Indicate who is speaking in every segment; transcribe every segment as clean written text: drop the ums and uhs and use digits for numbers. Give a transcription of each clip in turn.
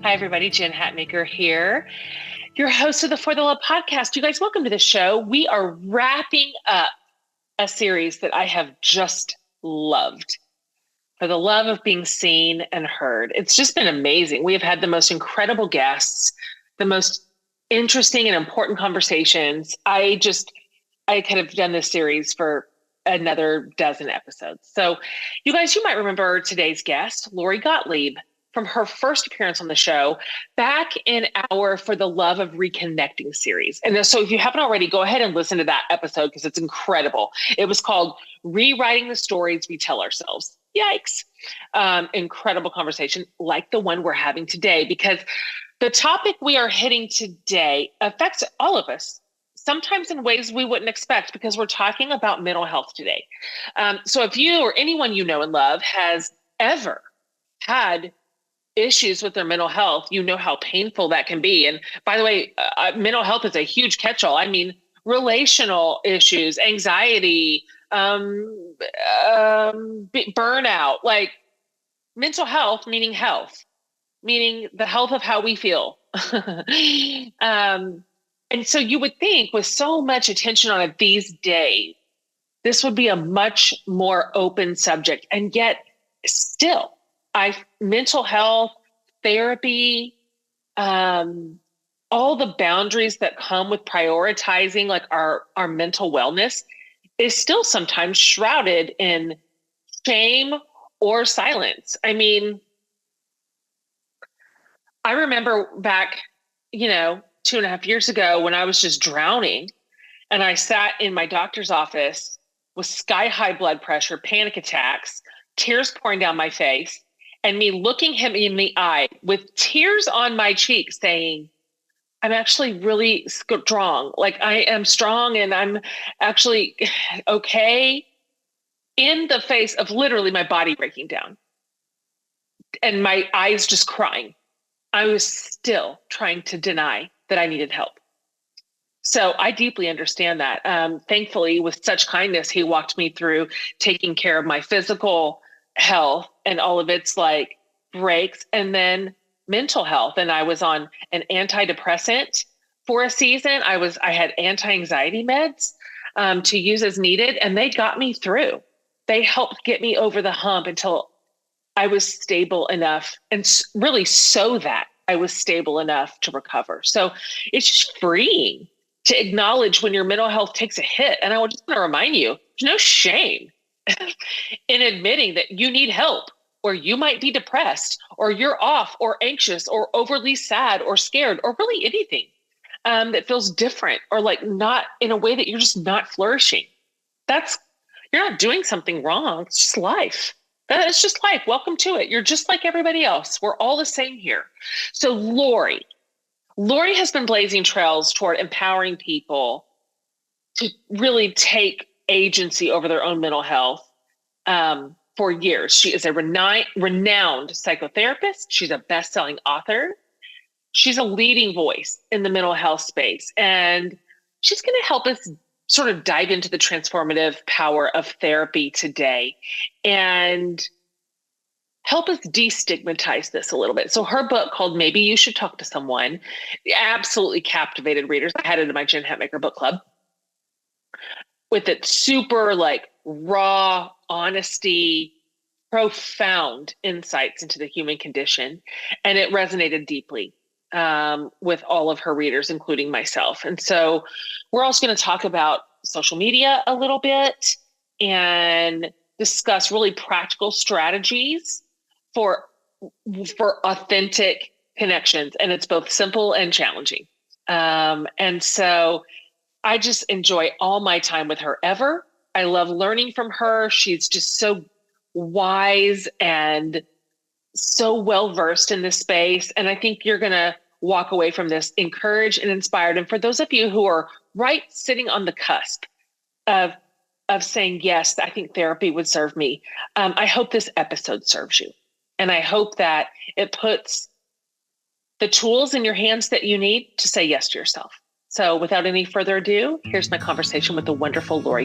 Speaker 1: Hi, everybody. Jen Hatmaker here, your host of the For the Love podcast. You guys, welcome to the show. We are wrapping up a series that I have just loved, For the Love of Being Seen and Heard. It's just been amazing. We have had the most incredible guests, the most interesting and important conversations. I could have done this series for another dozen episodes. So you guys, you might remember today's guest, Lori Gottlieb, from her first appearance on the show back in our For the Love of Reconnecting series. And so if you haven't already, go ahead and listen to that episode because it's incredible. It was called Rewriting the Stories We Tell Ourselves. Yikes. Incredible conversation like the one we're having today, because the topic we are hitting today affects all of us, sometimes in ways we wouldn't expect, because we're talking about mental health today. So if you or anyone you know and love has ever had issues with their mental health, you know how painful that can be. And by the way, mental health is a huge catch-all. I mean, relational issues, anxiety, burnout, like mental health, meaning the health of how we feel. And so you would think with so much attention on it these days, this would be a much more open subject. And yet still, mental health, therapy, all the boundaries that come with prioritizing like our mental wellness is still sometimes shrouded in shame or silence. I mean, I remember back, 2.5 years ago when I was just drowning and I sat in my doctor's office with sky high blood pressure, panic attacks, tears pouring down my face, and me looking him in the eye with tears on my cheek saying, I'm actually really strong. Like I am strong and I'm actually okay, in the face of literally my body breaking down and my eyes just crying. I was still trying to deny that I needed help. So I deeply understand that. Thankfully, with such kindness, he walked me through taking care of my physical health and all of its like breaks, and then mental health. And I was on an antidepressant for a season. I had anti-anxiety meds to use as needed, and they got me through. They helped get me over the hump until I was stable enough, and really so that I was stable enough to recover. So it's just freeing to acknowledge when your mental health takes a hit. And I just want to remind you, there's no shame in admitting that you need help, or you might be depressed, or you're off, or anxious, or overly sad, or scared, or really anything that feels different, or like not in a way that you're just not flourishing. You're not doing something wrong. It's just life. It's just life. Welcome to it. You're just like everybody else. We're all the same here. So Lori has been blazing trails toward empowering people to really take agency over their own mental health for years. She is a renowned psychotherapist. She's a best-selling author. She's a leading voice in the mental health space. And she's going to help us sort of dive into the transformative power of therapy today and help us destigmatize this a little bit. So her book called Maybe You Should Talk to Someone absolutely captivated readers. I had it in my Jen Hatmaker book club with its super like raw honesty, profound insights into the human condition. And it resonated deeply with all of her readers, including myself. And so we're also going to talk about social media a little bit and discuss really practical strategies for authentic connections. And it's both simple and challenging. And so I just enjoy all my time with her ever. I love learning from her. She's just so wise and so well-versed in this space. And I think you're going to walk away from this encouraged and inspired. And for those of you who are sitting on the cusp of saying, yes, I think therapy would serve me, I hope this episode serves you. And I hope that it puts the tools in your hands that you need to say yes to yourself. So without any further ado, here's my conversation with the wonderful Lori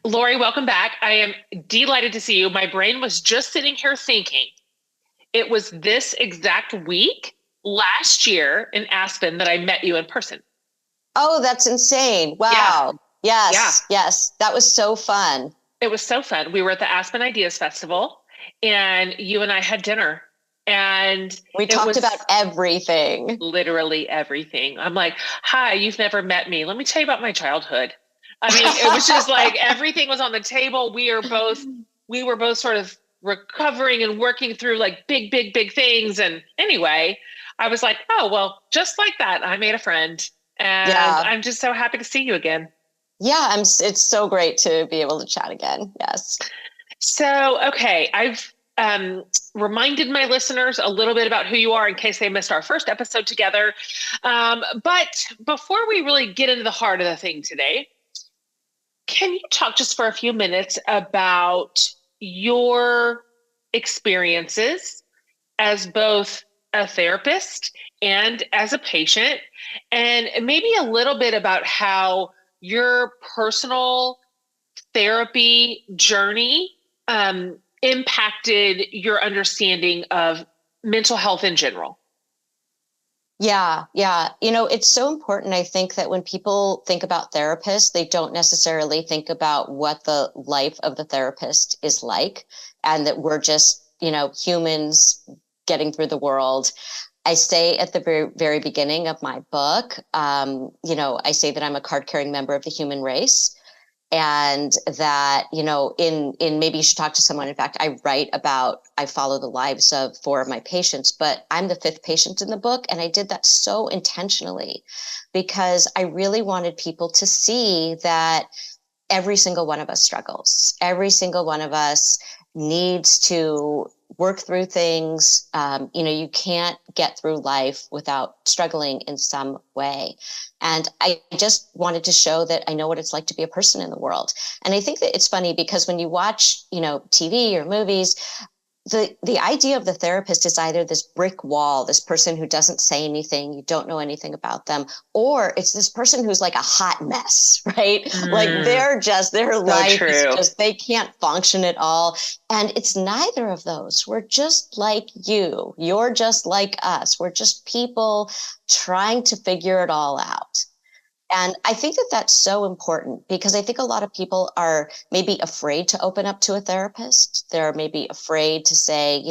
Speaker 1: Lori, welcome back. I am delighted to see you. My brain was just sitting here thinking it was this exact week last year in Aspen that I met you in person.
Speaker 2: Oh, that's insane.
Speaker 1: Yeah,
Speaker 2: Wow.
Speaker 1: yeah.
Speaker 2: Yes, yes. That was so fun.
Speaker 1: It was so fun. We were at the Aspen Ideas Festival and you and I had dinner, and
Speaker 2: We
Speaker 1: it
Speaker 2: talked about
Speaker 1: was
Speaker 2: everything.
Speaker 1: literally everything. I'm like, hi, you've never met me. Let me tell you about my childhood. I mean, it was just like everything was on the table. We were both sort of recovering and working through like big, big, big things. And anyway, I was like, oh, well, just like that, I made a friend. And
Speaker 2: Yeah.
Speaker 1: I'm just so happy to see you again.
Speaker 2: Yeah, it's so great to be able to chat again. Yes.
Speaker 1: So, okay, I've reminded my listeners a little bit about who you are in case they missed our first episode together. But before we really get into the heart of the thing today, can you talk just for a few minutes about your experiences as both a therapist and as a patient, and maybe a little bit about how your personal therapy journey impacted your understanding of mental health in general?
Speaker 2: Yeah, yeah. It's so important. I think that when people think about therapists, they don't necessarily think about what the life of the therapist is like, and that we're just, humans getting through the world. I say at the very, very beginning of my book, I say that I'm a card carrying member of the human race, and that in maybe you should talk to someone. In fact, I follow the lives of four of my patients, but I'm the fifth patient in the book, and I did that so intentionally because I really wanted people to see that every single one of us struggles. Every single one of us needs to work through things. You can't get through life without struggling in some way. And I just wanted to show that I know what it's like to be a person in the world. And I think that it's funny because when you watch, TV or movies, the idea of the therapist is either this brick wall, this person who doesn't say anything, you don't know anything about them, or it's this person who's like a hot mess, right? Like
Speaker 1: Mm,
Speaker 2: their
Speaker 1: so
Speaker 2: life is
Speaker 1: true.
Speaker 2: just, they can't function at all. And it's neither of those. We're just like you. You're just like us. We're just people trying to figure it all out. And I think that that's so important because I think a lot of people are maybe afraid to open up to a therapist. They're maybe afraid to say,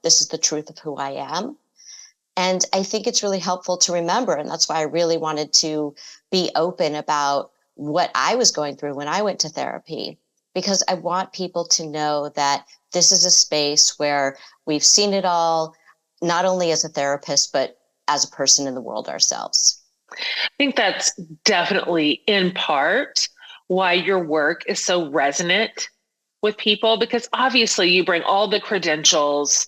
Speaker 2: this is the truth of who I am. And I think it's really helpful to remember. And that's why I really wanted to be open about what I was going through when I went to therapy, because I want people to know that this is a space where we've seen it all, not only as a therapist, but as a person in the world ourselves.
Speaker 1: I think that's definitely in part why your work is so resonant with people, because obviously you bring all the credentials,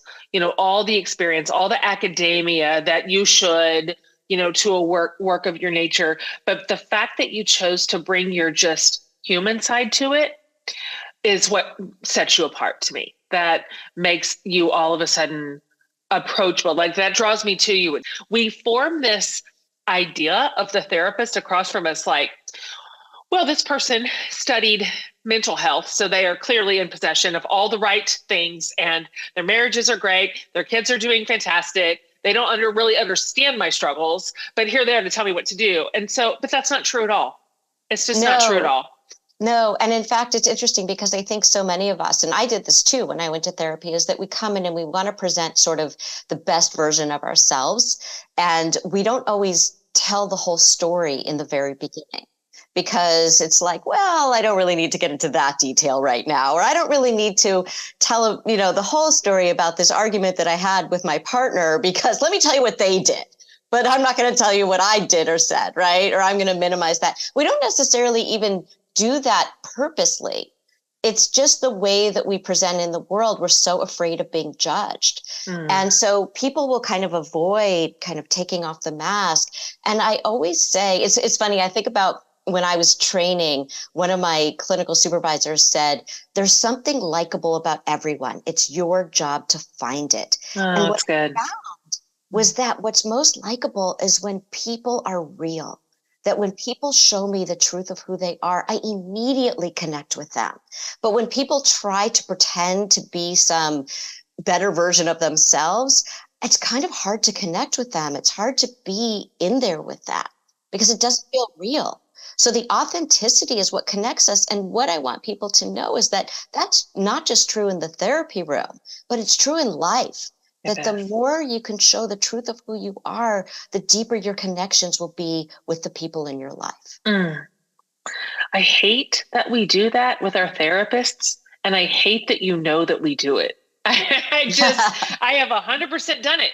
Speaker 1: all the experience, all the academia that you should, to a work of your nature. But the fact that you chose to bring your just human side to it is what sets you apart to me. That makes you all of a sudden approachable. Like that draws me to you. We form this idea of the therapist across from us like, well, this person studied mental health, so they are clearly in possession of all the right things, and their marriages are great, their kids are doing fantastic. They don't really understand my struggles, but here they are to tell me what to do. And so, but that's not true at all. It's just not true at
Speaker 2: No,
Speaker 1: all.
Speaker 2: no. And in fact, it's interesting because I think so many of us, and I did this too when I went to therapy, is that we come in and we want to present sort of the best version of ourselves. And we don't always tell the whole story in the very beginning because it's like, well, I don't really need to get into that detail right now, or I don't really need to tell, the whole story about this argument that I had with my partner because let me tell you what they did. But I'm not going to tell you what I did or said, right? Or I'm going to minimize that. We don't necessarily even do that purposely. It's just the way that we present in the world. We're so afraid of being judged.
Speaker 1: Mm.
Speaker 2: And so people will kind of avoid kind of taking off the mask. And I always say, it's funny, I think about when I was training, one of my clinical supervisors said, there's something likable about everyone. It's your job to find it.
Speaker 1: Oh,
Speaker 2: And what
Speaker 1: that's good.
Speaker 2: was that what's most likable is when people are real. that when people show me the truth of who they are, I immediately connect with them. But when people try to pretend to be some better version of themselves, it's kind of hard to connect with them. It's hard to be in there with that because it doesn't feel real. So the authenticity is what connects us. And what I want people to know is that that's not just true in the therapy room, but it's true in life. That the more you can show the truth of who you are, the deeper your connections will be with the people in your life.
Speaker 1: I hate that we do that with our therapists. And I hate that you know that we do it. I have 100% done it.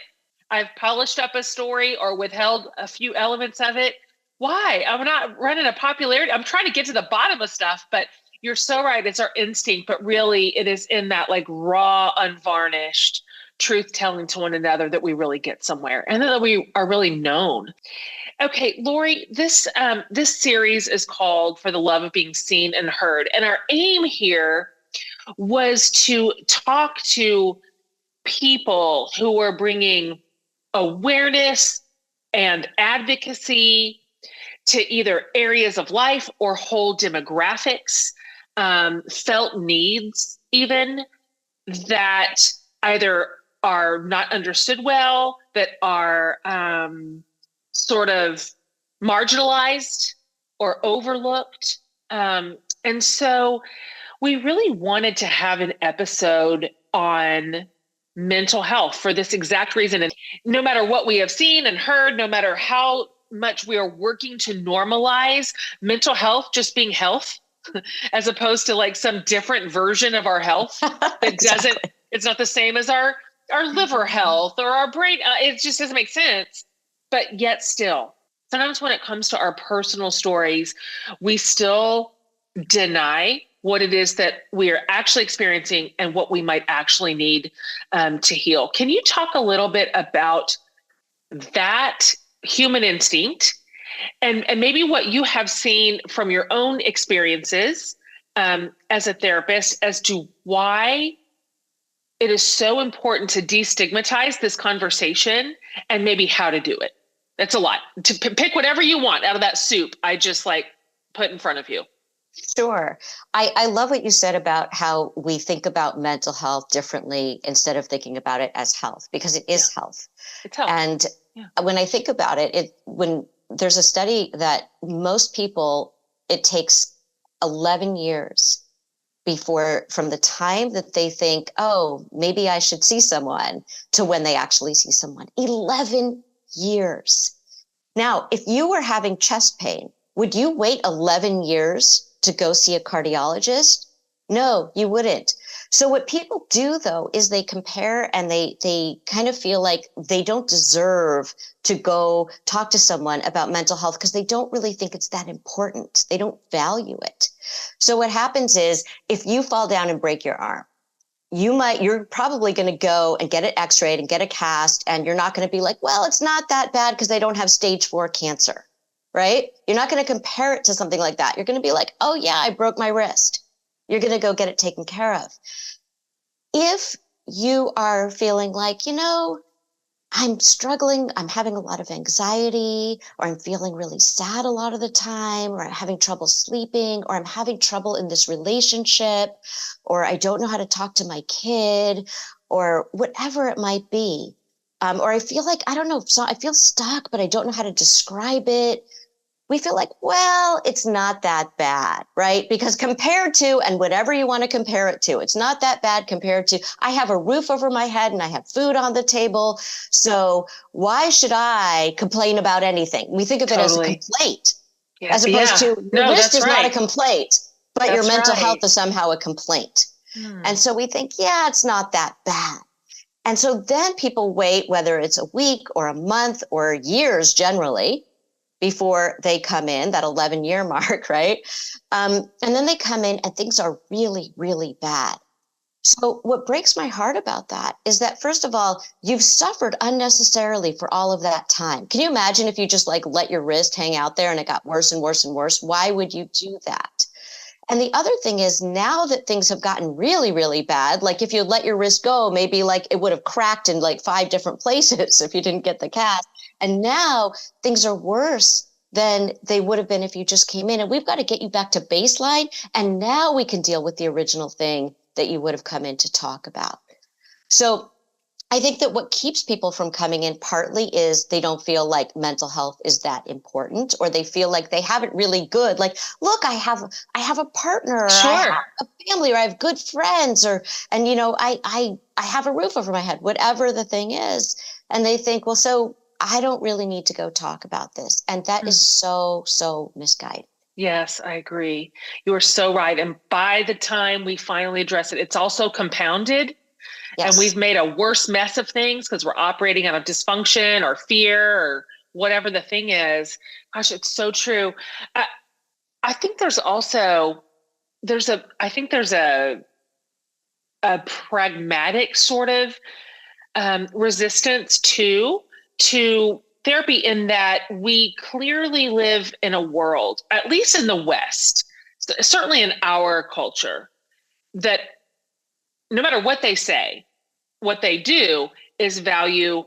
Speaker 1: I've polished up a story or withheld a few elements of it. Why? I'm not running a popularity. I'm trying to get to the bottom of stuff, but you're so right. It's our instinct, but really it is in that like raw, unvarnished truth telling to one another that we really get somewhere and that we are really known. Okay, Lori, this series is called For the Love of Being Seen and Heard. And our aim here was to talk to people who are bringing awareness and advocacy to either areas of life or whole demographics, felt needs even that either are not understood well, that are sort of marginalized or overlooked. And so we really wanted to have an episode on mental health for this exact reason. And no matter what we have seen and heard, no matter how much we are working to normalize mental health just being health, as opposed to like some different version of our health that doesn't, it's not the same as our liver health or our brain. It just doesn't make sense. But yet still, sometimes when it comes to our personal stories, we still deny what it is that we are actually experiencing and what we might actually need to heal. Can you talk a little bit about that human instinct and maybe what you have seen from your own experiences as a therapist as to why it is so important to destigmatize this conversation and maybe how to do it? That's a lot. To pick whatever you want out of that soup I just like put in front of you.
Speaker 2: Sure. I love what you said about how we think about mental health differently instead of thinking about it as health, because it is health.
Speaker 1: It's health.
Speaker 2: And when I think about it, when there's a study that most people, it takes 11 years before from the time that they think, oh, maybe I should see someone to when they actually see someone. 11 years. Now, if you were having chest pain, would you wait 11 years to go see a cardiologist? No, you wouldn't. So what people do though, is they compare and they kind of feel like they don't deserve to go talk to someone about mental health because they don't really think it's that important. They don't value it. So what happens is if you fall down and break your arm, you're probably going to go and get it x-rayed and get a cast, and you're not going to be like, well, it's not that bad because they don't have stage 4 cancer, right? You're not going to compare it to something like that. You're going to be like, oh yeah, I broke my wrist. You're going to go get it taken care of. If you are feeling like, I'm struggling, I'm having a lot of anxiety, or I'm feeling really sad a lot of the time, or I'm having trouble sleeping, or I'm having trouble in this relationship, or I don't know how to talk to my kid, or whatever it might be. Or I feel like, I don't know, so I feel stuck, but I don't know how to describe it. We feel like, well, it's not that bad, right? Because compared to, and whatever you want to compare it to, it's not that bad compared to, I have a roof over my head and I have food on the table. So why should I complain about anything? We think of it as a complaint, as opposed to your wrist is not a complaint, but your mental health is somehow a complaint. And so we think, yeah, it's not that bad. And so then people wait, whether it's a week or a month or years generally, before they come in, that 11-year mark, right? And then they come in and things are really, really bad. So what breaks my heart about that is that, first of all, you've suffered unnecessarily for all of that time. Can you imagine if you just like let your wrist hang out there and it got worse and worse and worse? Why would you do that? And the other thing is, now that things have gotten really, really bad, like if you let your wrist go, maybe like it would have cracked in like 5 different places if you didn't get the cast. And now things are worse. than they would have been if you just came in. And we've got to get you back to baseline. And now we can deal with the original thing that you would have come in to talk about. So I think that what keeps people from coming in partly is they don't feel like mental health is that important, or they feel like they have it really good. Like, look, I have a partner, or I
Speaker 1: Sure.
Speaker 2: have a family, or I have good friends, and I have a roof over my head, whatever the thing is. And they think, well, so I don't really need to go talk about this. And that is so misguided.
Speaker 1: Yes, I agree. You are so right. And by the time we finally address it, it's also compounded.
Speaker 2: Yes.
Speaker 1: And we've made a worse mess of things because we're operating out of dysfunction or fear or whatever the thing is. Gosh, it's so true. I think there's also, I think there's a pragmatic sort of resistance to therapy, in that we clearly live in a world, at least in the West, certainly in our culture, that no matter what they say, what they do is value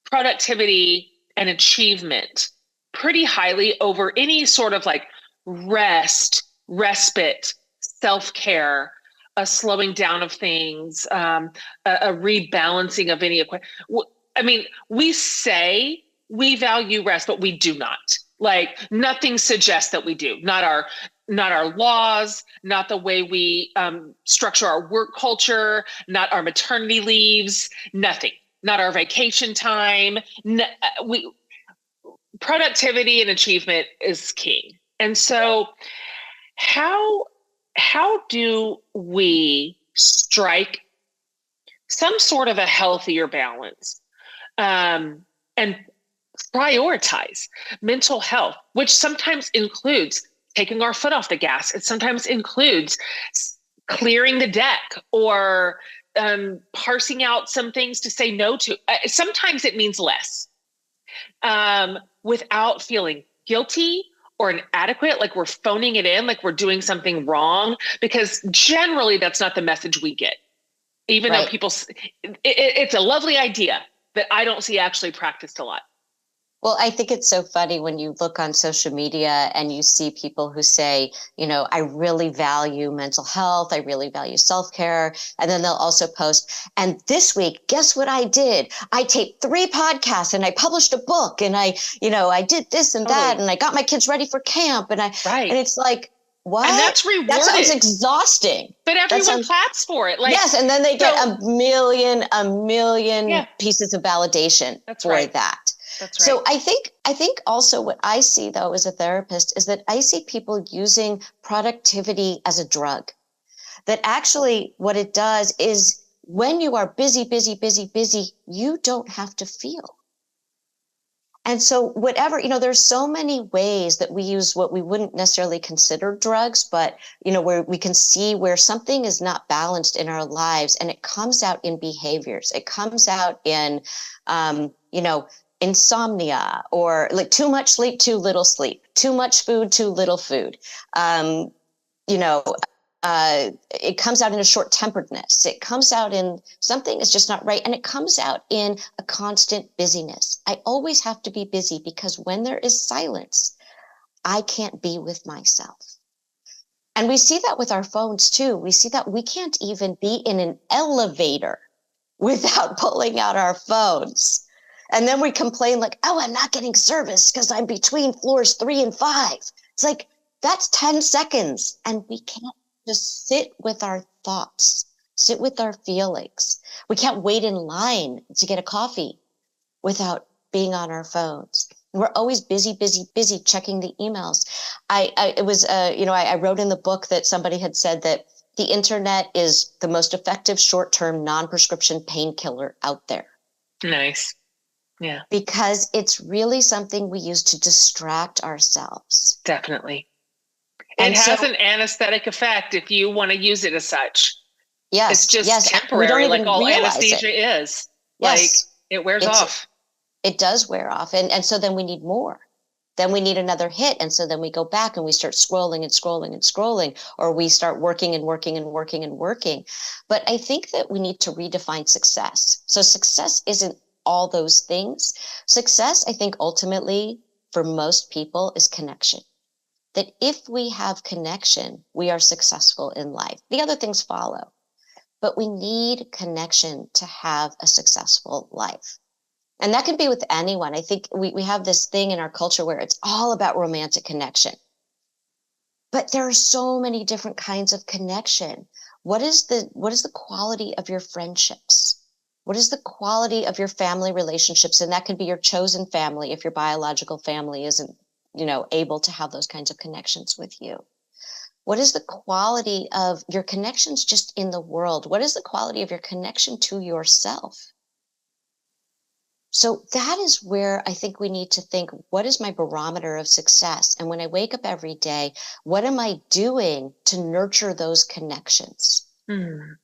Speaker 1: productivity and achievement pretty highly over any sort of like respite, self-care, a slowing down of things, a rebalancing of any equipment. I mean, we say we value rest, but we do not. Like, nothing suggests that we do. Not our laws, not the way we structure our work culture, not our maternity leaves, nothing. Not our vacation time. Productivity and achievement is king. And so how do we strike some sort of a healthier balance and prioritize mental health, which sometimes includes taking our foot off the gas? It sometimes includes clearing the deck, or parsing out some things to say no to. Sometimes it means less, without feeling guilty or inadequate, like we're phoning it in, like we're doing something wrong, because generally that's not the message we get. Even though people, it's a lovely idea that I don't see actually practiced a lot.
Speaker 2: Well, I think it's so funny when you look on social media and you see people who say, I really value mental health. I really value self-care. And then they'll also post, and this week, guess what I did? I taped 3 podcasts and I published a book, and I did this and that, and I got my kids ready for camp. And and it's like, what?
Speaker 1: And that's rewarded.
Speaker 2: That sounds exhausting.
Speaker 1: But everyone claps for it. Like,
Speaker 2: yes, and then they get a million pieces of validation for that.
Speaker 1: That's right.
Speaker 2: So I think also what I see, though, as a therapist, is that I see people using productivity as a drug. That actually what it does is, when you are busy, you don't have to feel. And so whatever, there's so many ways that we use what we wouldn't necessarily consider drugs, but, where we can see where something is not balanced in our lives, and it comes out in behaviors. It comes out in, insomnia, or like too much sleep, too little sleep, too much food, too little food. It comes out in a short-temperedness. It comes out in something is just not right. And it comes out in a constant busyness. I always have to be busy, because when there is silence, I can't be with myself. And we see that with our phones too. We see that we can't even be in an elevator without pulling out our phones. And then we complain like, oh, I'm not getting service because I'm between floors 3 and 5. It's like, that's 10 seconds. And we can't just sit with our thoughts, sit with our feelings. We can't wait in line to get a coffee without being on our phones. We're always busy checking the emails. I wrote in the book that somebody had said that the internet is the most effective short-term non-prescription painkiller out there.
Speaker 1: Nice. Yeah.
Speaker 2: Because it's really something we use to distract ourselves.
Speaker 1: Definitely. It has an anesthetic effect if you want to use it as such.
Speaker 2: Yes.
Speaker 1: It's just temporary, like all anesthesia is. Like, it wears off.
Speaker 2: It does wear off. And so then we need more. Then we need another hit. And so then we go back and we start scrolling, or we start working. But I think that we need to redefine success. So success isn't all those things. Success, I think, ultimately for most people is connection. That if we have connection, we are successful in life. The other things follow, but we need connection to have a successful life. And that can be with anyone. I think we have this thing in our culture where it's all about romantic connection. But there are so many different kinds of connection. What is the quality of your friendships? What is the quality of your family relationships? And that could be your chosen family if your biological family isn't, able to have those kinds of connections with you. What is the quality of your connections just in the world? What is the quality of your connection to yourself? So that is where I think we need to think, what is my barometer of success? And when I wake up every day, what am I doing to nurture those connections?
Speaker 1: And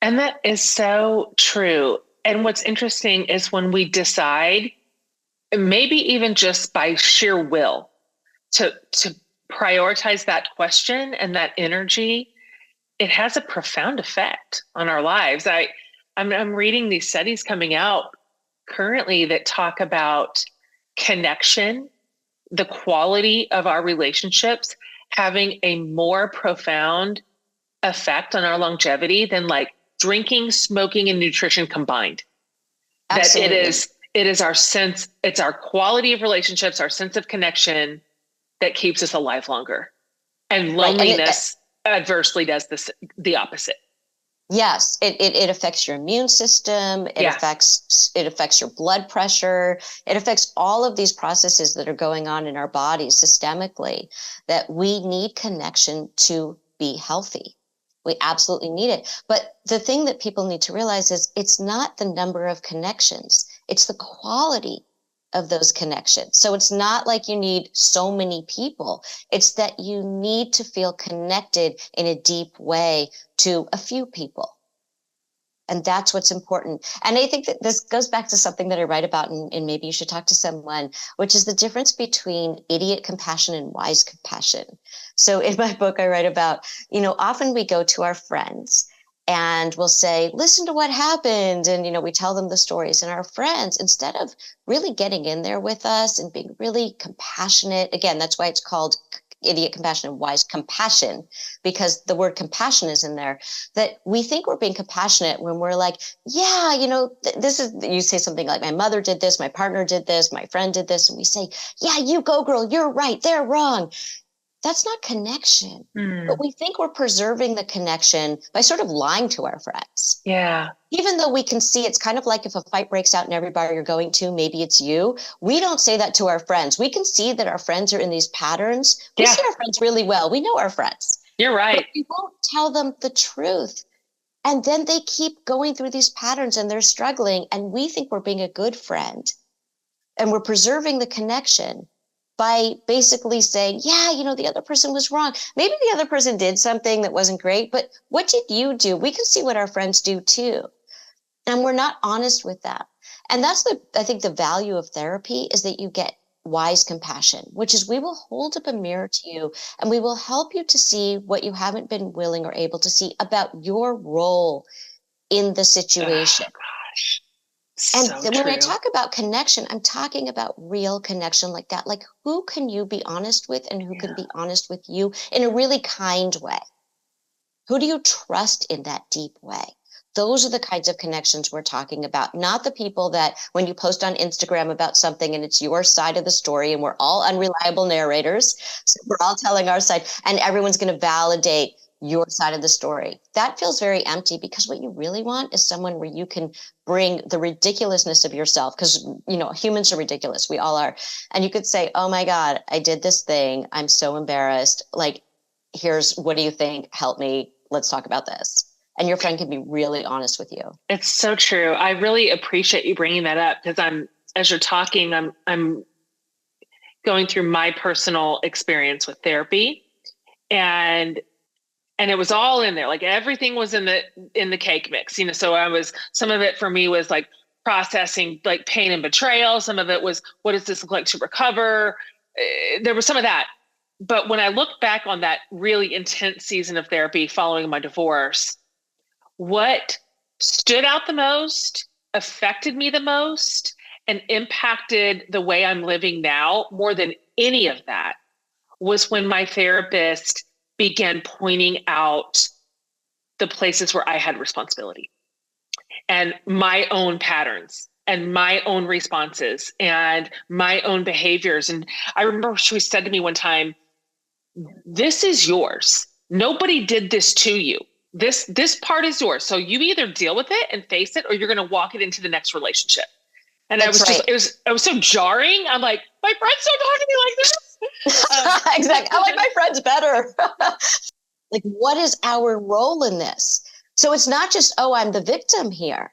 Speaker 1: that is so true. And what's interesting is when we decide, maybe even just by sheer will, to prioritize that question and that energy, it has a profound effect on our lives. I'm reading these studies coming out currently that talk about connection, the quality of our relationships having a more profound effect on our longevity than like drinking, smoking, and nutrition combined.
Speaker 2: Absolutely.
Speaker 1: That it is our sense, it's our quality of relationships, our sense of connection that keeps us alive longer. And loneliness adversely does the opposite.
Speaker 2: Yes, it affects your immune system. It affects your blood pressure. It affects all of these processes that are going on in our bodies systemically, that we need connection to be healthy. We absolutely need it. But the thing that people need to realize is it's not the number of connections, it's the quality of those connections. So it's not like you need so many people. It's that you need to feel connected in a deep way to a few people. And that's what's important. And I think that this goes back to something that I write about, and maybe you should talk to someone, which is the difference between idiot compassion and wise compassion. So in my book, I write about, often we go to our friends and we'll say, listen to what happened. And, we tell them the stories, and our friends, instead of really getting in there with us and being really compassionate, again, that's why it's called idiot compassion and wise compassion, because the word compassion is in there, that we think we're being compassionate when we're like, yeah, this is, you say something like, my mother did this, my partner did this, my friend did this. And we say, yeah, you go girl, you're right, they're wrong. That's not connection. But we think we're preserving the connection by sort of lying to our friends.
Speaker 1: Yeah.
Speaker 2: Even though we can see, it's kind of like if a fight breaks out in every bar you're going to, maybe it's you. We don't say that to our friends. We can see that our friends are in these patterns. We see our friends really well. We know our friends.
Speaker 1: You're right.
Speaker 2: But we won't tell them the truth. And then they keep going through these patterns and they're struggling. And we think we're being a good friend and we're preserving the connection by basically saying, yeah, the other person was wrong. Maybe the other person did something that wasn't great, but what did you do? We can see what our friends do too. And we're not honest with that. And that's I think the value of therapy is that you get wise compassion, which is we will hold up a mirror to you and we will help you to see what you haven't been willing or able to see about your role in the situation.
Speaker 1: Oh, gosh.
Speaker 2: And
Speaker 1: So
Speaker 2: when
Speaker 1: true.
Speaker 2: I talk about connection, I'm talking about real connection like that. Like, who can you be honest with and who can be honest with you in a really kind way? Who do you trust in that deep way? Those are the kinds of connections we're talking about, not the people that when you post on Instagram about something and it's your side of the story and we're all unreliable narrators, so we're all telling our side and everyone's going to validate your side of the story. That feels very empty, because what you really want is someone where you can bring the ridiculousness of yourself, because humans are ridiculous, we all are, and you could say, oh my God, I did this thing, I'm so embarrassed, like, here's, what do you think, help me, let's talk about this. And your friend can be really honest with you.
Speaker 1: It's so true. I really appreciate you bringing that up, because as you're talking, I'm going through my personal experience with therapy, and it was all in there. Like everything was in the cake mix, so some of it for me was like processing like pain and betrayal. Some of it was, what does this look like to recover? There was some of that. But when I look back on that really intense season of therapy following my divorce, what stood out the most, affected me the most, and impacted the way I'm living now more than any of that was when my therapist began pointing out the places where I had responsibility and my own patterns and my own responses and my own behaviors. And I remember she said to me one time, this is yours. Nobody did this to you. This part is yours. So you either deal with it and face it, or you're going to walk it into the next relationship. And
Speaker 2: That's right.
Speaker 1: it was so jarring. I'm like, my friends don't talk to me like this.
Speaker 2: Exactly. I like my friends better. Like, what is our role in this? So it's not just, oh, I'm the victim here.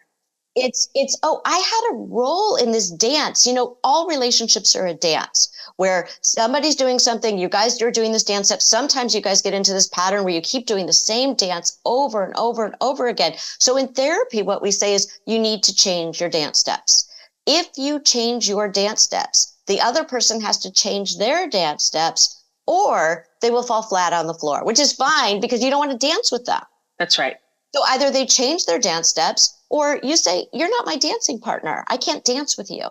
Speaker 2: It's, oh, I had a role in this dance. You know, all relationships are a dance where somebody's doing something, you guys are doing this dance step. Sometimes you guys get into this pattern where you keep doing the same dance over and over and over again. So in therapy, what we say is you need to change your dance steps. If you change your dance steps, the other person has to change their dance steps, or they will fall flat on the floor, which is fine because you don't want to dance with them.
Speaker 1: That's right.
Speaker 2: So either they change their dance steps, or you say, you're not my dancing partner. I can't dance with you.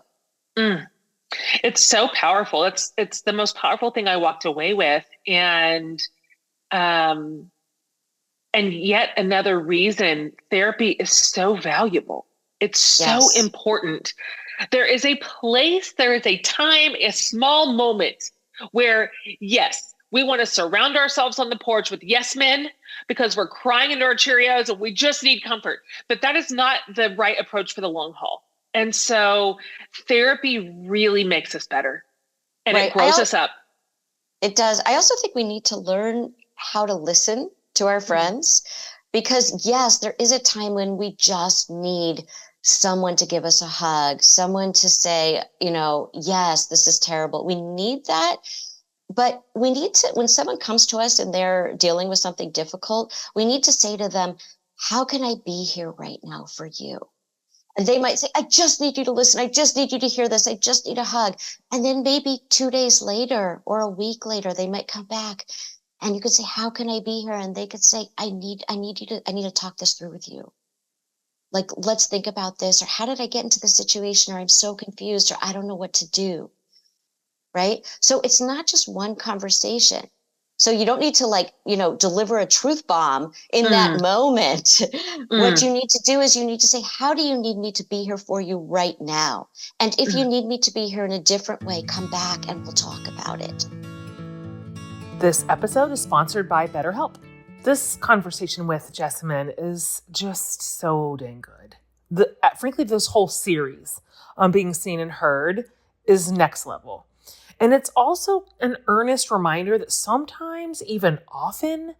Speaker 1: It's so powerful. It's the most powerful thing I walked away with. And yet another reason therapy is so valuable. It's so important. There is a place, there is a time, a small moment where, yes, we want to surround ourselves on the porch with yes men because we're crying into our Cheerios and we just need comfort. But that is not the right approach for the long haul. And so therapy really makes us better, and it grows us up.
Speaker 2: It does. I also think we need to learn how to listen to our friends, because yes, there is a time when we just need someone to give us a hug, someone to say, you know, yes, this is terrible. We need that. But we need to, when someone comes to us and they're dealing with something difficult, we need to say to them, how can I be here right now for you? And they might say, I just need you to listen. I just need you to hear this. I just need a hug. And then maybe 2 days later or a week later, they might come back and you could say, how can I be here? And they could say, I need to talk this through with you. Like, let's think about this, or how did I get into this situation? Or I'm so confused, or I don't know what to do. Right? So it's not just one conversation. So you don't need to deliver a truth bomb in that moment. What you need to do is you need to say, how do you need me to be here for you right now? And if you need me to be here in a different way, come back and we'll talk about it.
Speaker 3: This episode is sponsored by BetterHelp. This conversation with Jessamine is just so dang good. Frankly, this whole series on being seen and heard is next level. And it's also an earnest reminder that sometimes, even often,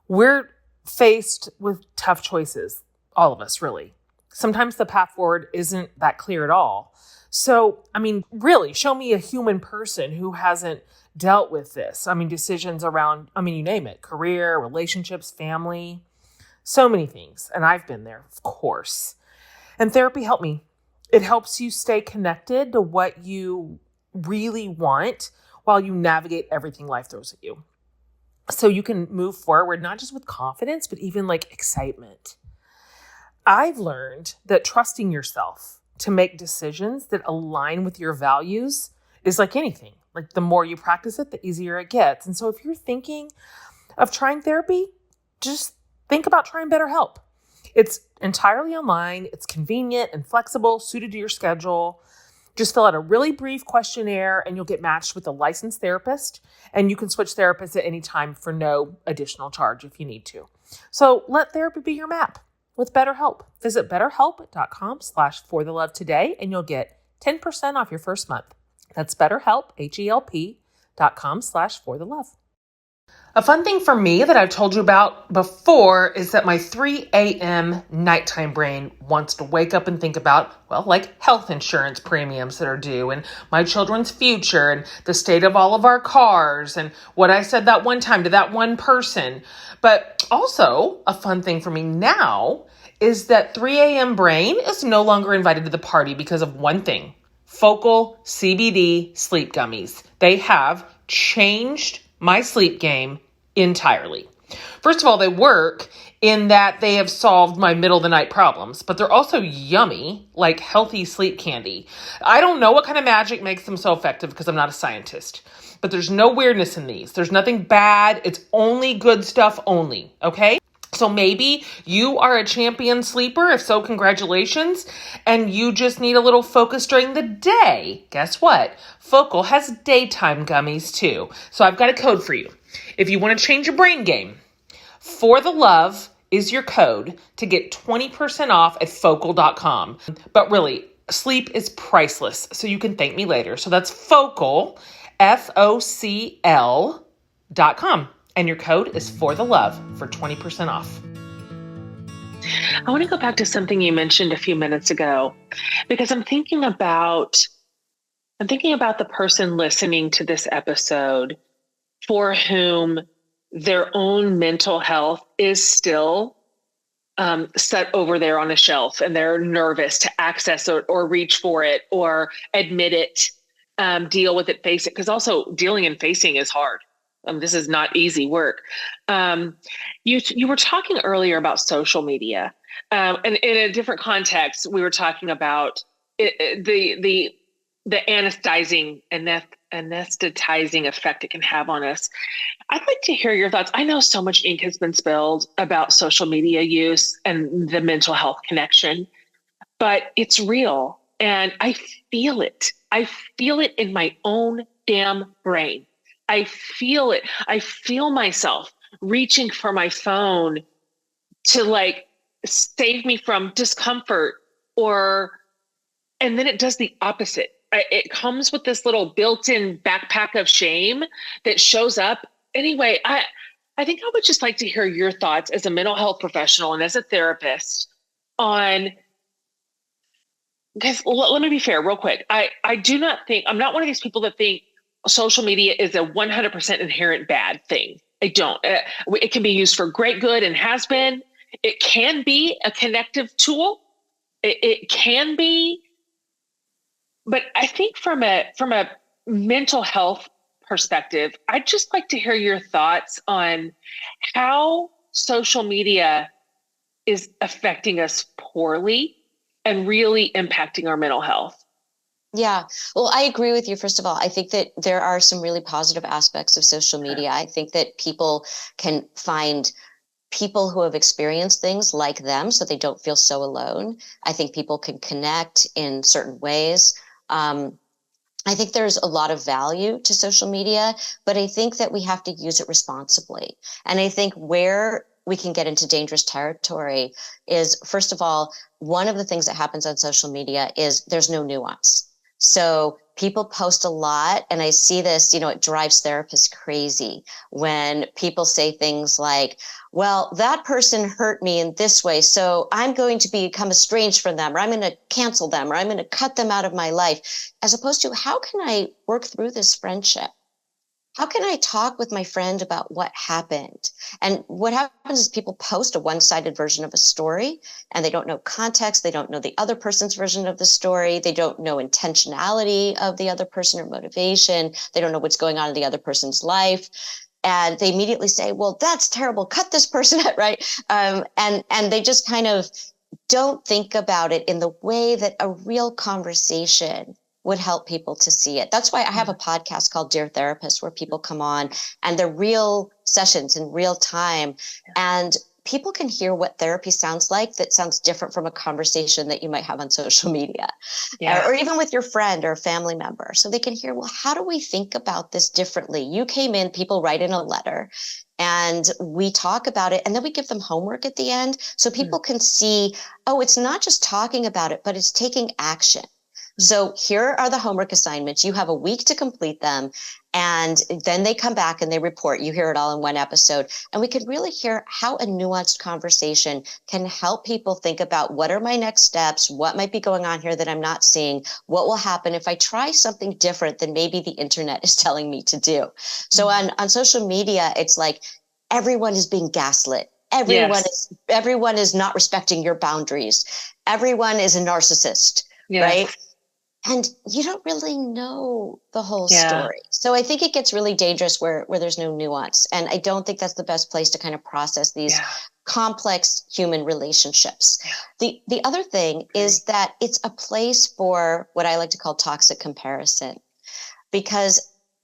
Speaker 3: we're faced with tough choices. All of us, really. Sometimes the path forward isn't that clear at all. So, really, show me a human person who hasn't dealt with this. Decisions around, you name it, career, relationships, family, so many things. And I've been there, of course. And therapy helped me. It helps you stay connected to what you really want while you navigate everything life throws at you. So you can move forward, not just with confidence, but even like excitement. I've learned that trusting yourself to make decisions that align with your values is like anything. Like, the more you practice it, the easier it gets. And so if you're thinking of trying therapy, just think about trying BetterHelp. It's entirely online. It's convenient and flexible, suited to your schedule. Just fill out a really brief questionnaire and you'll get matched with a licensed therapist, and you can switch therapists at any time for no additional charge if you need to. So let therapy be your map with BetterHelp. Visit betterhelp.com/forthelove today and you'll get 10% off your first month. That's BetterHelp, HELP.com/forthelove. A fun thing for me that I've told you about before is that my 3 a.m. nighttime brain wants to wake up and think about, health insurance premiums that are due, and my children's future, and the state of all of our cars, and what I said that one time to that one person. But also, a fun thing for me now is that 3 a.m. brain is no longer invited to the party because of one thing: Focal CBD sleep gummies. They have changed my sleep game entirely. First of all, they work in that they have solved my middle of the night problems, but they're also yummy, like healthy sleep candy. I don't know what kind of magic makes them so effective because I'm not a scientist, but there's no weirdness in these. There's nothing bad. It's only good stuff only. Okay. So maybe you are a champion sleeper. If so, congratulations. And you just need a little focus during the day. Guess what? Focal has daytime gummies too. So I've got a code for you. If you want to change your brain game, For the Love is your code to get 20% off at focal.com. But really, sleep is priceless, so you can thank me later. So that's Focal, FOCL.com. And your code is For the Love for 20% off.
Speaker 1: I want to go back to something you mentioned a few minutes ago, because I'm thinking about the person listening to this episode for whom their own mental health is still set over there on a shelf, and they're nervous to access it or reach for it or admit it, deal with it, face it. Because also dealing and facing is hard. This is not easy work. You were talking earlier about social media, and in a different context, we were talking about the anesthetizing effect it can have on us. I'd like to hear your thoughts. I know so much ink has been spilled about social media use and the mental health connection, but it's real, and I feel it. I feel it in my own damn brain. I feel it. I feel myself reaching for my phone to like save me from discomfort, and then it does the opposite. It comes with this little built-in backpack of shame that shows up. Anyway, I think I would just like to hear your thoughts as a mental health professional and as a therapist on, because let me be fair real quick. I do not think, I'm not one of these people that think social media is a 100% inherent bad thing. I don't. It can be used for great good and has been. It can be a connective tool. It can be, but I think from a mental health perspective, I'd just like to hear your thoughts on how social media is affecting us poorly and really impacting our mental health.
Speaker 2: Yeah. Well, I agree with you. First of all, I think that there are some really positive aspects of social media. I think that people can find people who have experienced things like them so they don't feel so alone. I think people can connect in certain ways. I think there's a lot of value to social media, but I think that we have to use it responsibly. And I think where we can get into dangerous territory is, first of all, one of the things that happens on social media is there's no nuance. So people post a lot, and I see this, it drives therapists crazy when people say things like, well, that person hurt me in this way, so I'm going to become estranged from them, or I'm going to cancel them, or I'm going to cut them out of my life, as opposed to, how can I work through this friendship? How can I talk with my friend about what happened? And what happens is people post a one-sided version of a story, and they don't know context. They don't know the other person's version of the story. They don't know intentionality of the other person or motivation. They don't know what's going on in the other person's life. And they immediately say, well, that's terrible. Cut this person out, right? And they just kind of don't think about it in the way that a real conversation would help people to see it. That's why I have a podcast called Dear Therapist, where people come on and they're real sessions in real time. And people can hear what therapy sounds like that sounds different from a conversation that you might have on social media, or even with your friend or a family member. So they can hear, well, how do we think about this differently? You came in, people write in a letter, and we talk about it, and then we give them homework at the end so people can see, oh, it's not just talking about it, but it's taking action. So here are the homework assignments. You have a week to complete them. And then they come back and they report. You hear it all in one episode. And we could really hear how a nuanced conversation can help people think about, what are my next steps? What might be going on here that I'm not seeing? What will happen if I try something different than maybe the internet is telling me to do? So on social media, it's like everyone is being gaslit. Everyone is not respecting your boundaries. Everyone is a narcissist, right? And you don't really know the whole
Speaker 1: Yeah.
Speaker 2: story. So I think it gets really dangerous where there's no nuance. And I don't think that's the best place to kind of process these
Speaker 1: Yeah.
Speaker 2: complex human relationships.
Speaker 1: Yeah.
Speaker 2: The other thing is that it's a place for what I like to call toxic comparison, because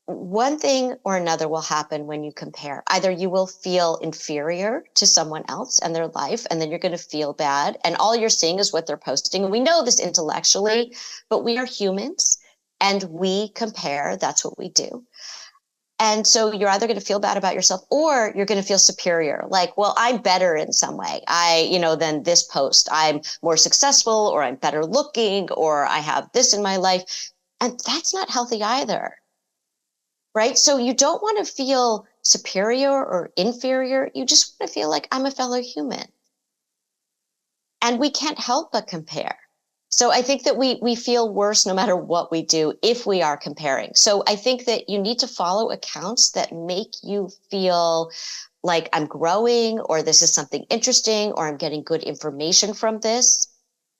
Speaker 2: one thing or another will happen when you compare. Either you will feel inferior to someone else and their life, and then you're going to feel bad. And all you're seeing is what they're posting. And we know this intellectually, but we are humans and we compare. That's what we do. And so you're either going to feel bad about yourself or you're going to feel superior. Like, well, I'm better in some way. Than this post. I'm more successful, or I'm better looking, or I have this in my life. And that's not healthy either. Right? So you don't want to feel superior or inferior. You just want to feel like I'm a fellow human. And we can't help but compare. So I think that we feel worse no matter what we do if we are comparing. So I think that you need to follow accounts that make you feel like I'm growing, or this is something interesting, or I'm getting good information from this.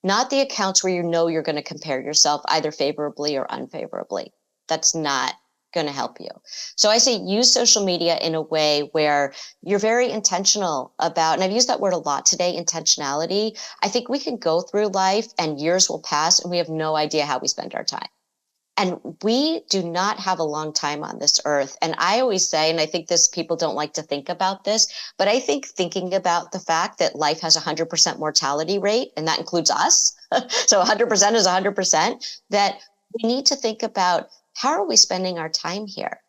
Speaker 2: Not the accounts where you know you're going to compare yourself either favorably or unfavorably. That's not going to help you. So I say use social media in a way where you're very intentional about, and I've used that word a lot today, intentionality. I think we can go through life and years will pass and we have no idea how we spend our time. And we do not have a long time on this earth. And I always say, and I think people don't like to think about this, but I think thinking about the fact that life has 100% mortality rate, and that includes us. So 100% is 100%, that we need to think about, how are we spending our time here?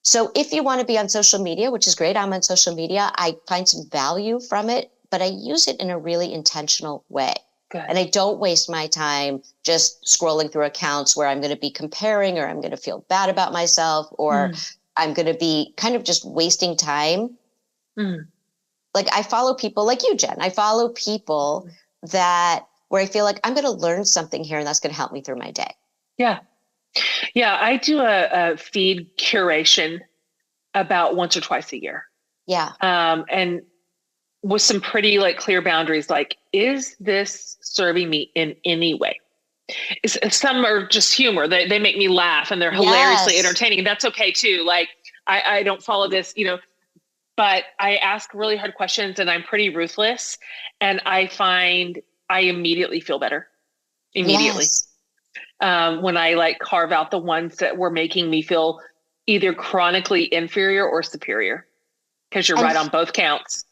Speaker 2: So if you want to be on social media, which is great, I'm on social media, I find some value from it, but I use it in a really intentional way.
Speaker 1: Good.
Speaker 2: And I don't waste my time just scrolling through accounts where I'm going to be comparing, or I'm going to feel bad about myself, or I'm going to be kind of just wasting time. Like I follow people like you, Jen. I follow people where I feel like I'm going to learn something here, and that's going to help me through my day.
Speaker 1: Yeah. Yeah, I do a feed curation about once or twice a year.
Speaker 2: Yeah.
Speaker 1: And with some pretty clear boundaries, is this serving me in any way? Some are just humor. They make me laugh and they're hilariously entertaining. That's okay too. I don't follow this, but I ask really hard questions and I'm pretty ruthless. And I find I immediately feel better. Immediately.
Speaker 2: Yes.
Speaker 1: When I carve out the ones that were making me feel either chronically inferior or superior, because you're right on both counts.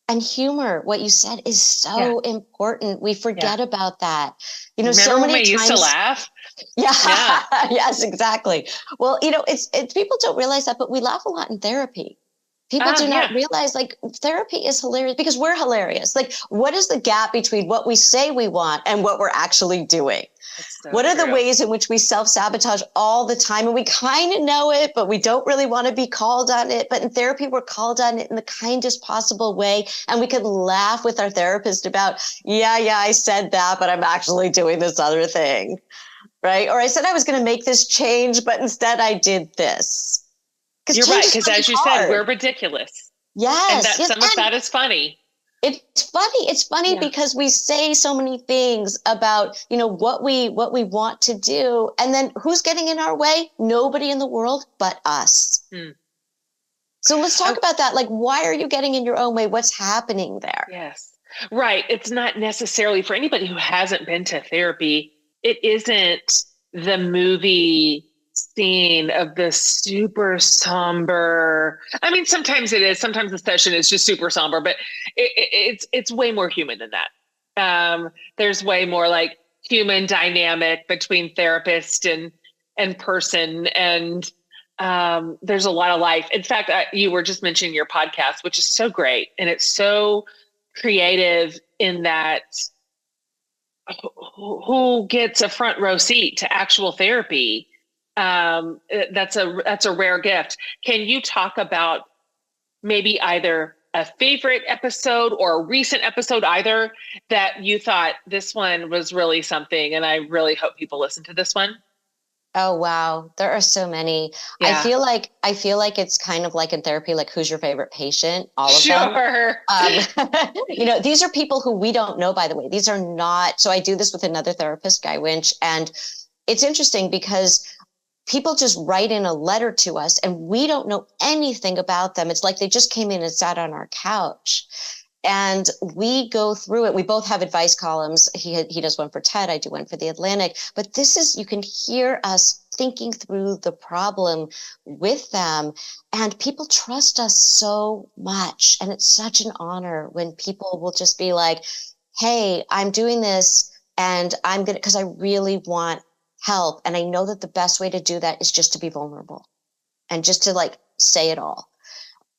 Speaker 2: And humor, what you said, is so important. We forget about that.
Speaker 1: Remember
Speaker 2: so many
Speaker 1: when we
Speaker 2: times,
Speaker 1: used to laugh?
Speaker 2: Yeah. Yes, exactly. Well, it's people don't realize that, but we laugh a lot in therapy. People do not realize therapy is hilarious because we're hilarious. What is the gap between what we say we want and what we're actually doing?
Speaker 1: So
Speaker 2: what are the ways in which we self-sabotage all the time? And we kind of know it, but we don't really want to be called on it. But in therapy, we're called on it in the kindest possible way. And we can laugh with our therapist about, I said that, but I'm actually doing this other thing, right? Or I said I was going to make this change, but instead I did this.
Speaker 1: You're right, because as you said, we're ridiculous.
Speaker 2: Yes.
Speaker 1: And some of that is funny.
Speaker 2: It's funny. It's funny because we say so many things about, what we want to do. And then who's getting in our way? Nobody in the world but us. So let's talk about that. Why are you getting in your own way? What's happening there?
Speaker 1: Yes. Right. It's not necessarily for anybody who hasn't been to therapy. It isn't the movie scene of the super somber. I mean, sometimes it is. Sometimes the session is just super somber, but it's way more human than that. There's way more human dynamic between therapist and person, and there's a lot of life. In fact, you were just mentioning your podcast, which is so great, and it's so creative in that who gets a front row seat to actual therapy. That's a rare gift. Can you talk about maybe either a favorite episode or a recent episode either that you thought this one was really something, and I really hope people listen to this one?
Speaker 2: Oh, wow. There are so many.
Speaker 1: Yeah.
Speaker 2: I feel like it's kind of like in therapy, who's your favorite patient? All of them. These are people who we don't know, by the way. These are not. So I do this with another therapist, Guy Winch, and it's interesting because people just write in a letter to us and we don't know anything about them. It's like they just came in and sat on our couch. And we go through it. We both have advice columns. He does one for TED. I do one for The Atlantic. But this is, you can hear us thinking through the problem with them. And people trust us so much. And it's such an honor when people will just be like, hey, I'm doing this and I'm going to, because I really want help. And I know that the best way to do that is just to be vulnerable and just to like say it all.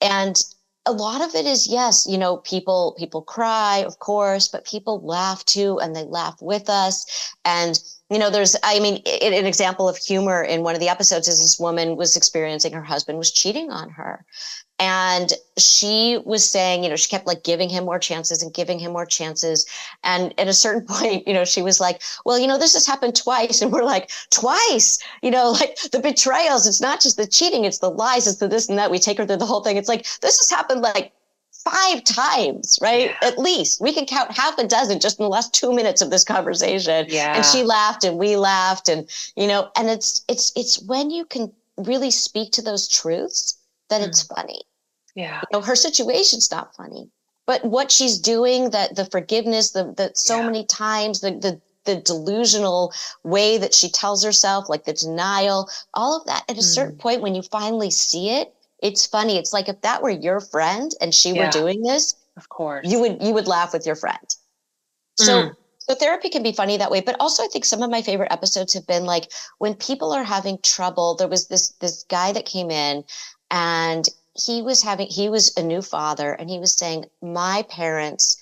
Speaker 2: And a lot of it is, yes, you know, people cry, of course, but people laugh too, and they laugh with us. And, you know, an example of humor in one of the episodes is this woman was experiencing her husband was cheating on her. And she was saying, you know, she kept like giving him more chances and giving him more chances. And at a certain point, you know, she was like, well, you know, this has happened twice. And we're like, twice, you know, like the betrayals. It's not just the cheating, it's the lies, it's the this and that. We take her through the whole thing. It's like, this has happened like 5 times, right?
Speaker 1: Yeah.
Speaker 2: At least we can count half a dozen just in the last 2 minutes of this conversation.
Speaker 1: Yeah.
Speaker 2: And she laughed and we laughed and, you know, and it's when you can really speak to those truths that it's funny.
Speaker 1: Yeah.
Speaker 2: You know, her situation's not funny, but what she's doing, that the forgiveness, the so many times, the delusional way that she tells herself, like the denial, all of that. At a certain point, when you finally see it, it's funny. It's like if that were your friend and she were doing this,
Speaker 1: of course,
Speaker 2: you would laugh with your friend. So therapy can be funny that way. But also I think some of my favorite episodes have been like when people are having trouble. There was this guy that came in and he was a new father, and he was saying, my parents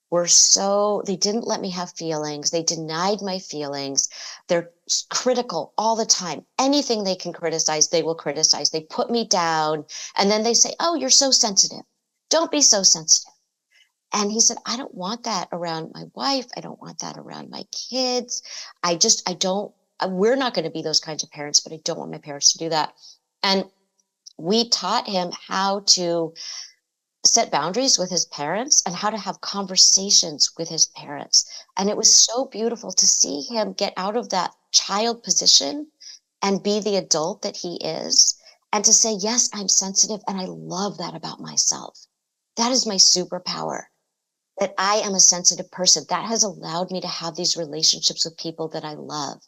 Speaker 2: they didn't let me have feelings. They denied my feelings. They're critical all the time. Anything they can criticize, they will criticize. They put me down. And then they say, oh, you're so sensitive. Don't be so sensitive. And he said, I don't want that around my wife. I don't want that around my kids. We're not going to be those kinds of parents, but I don't want my parents to do that. And we taught him how to set boundaries with his parents and how to have conversations with his parents. And it was so beautiful to see him get out of that child position and be the adult that he is, and to say, yes, I'm sensitive and I love that about myself. That is my superpower, that I am a sensitive person. That has allowed me to have these relationships with people that I love,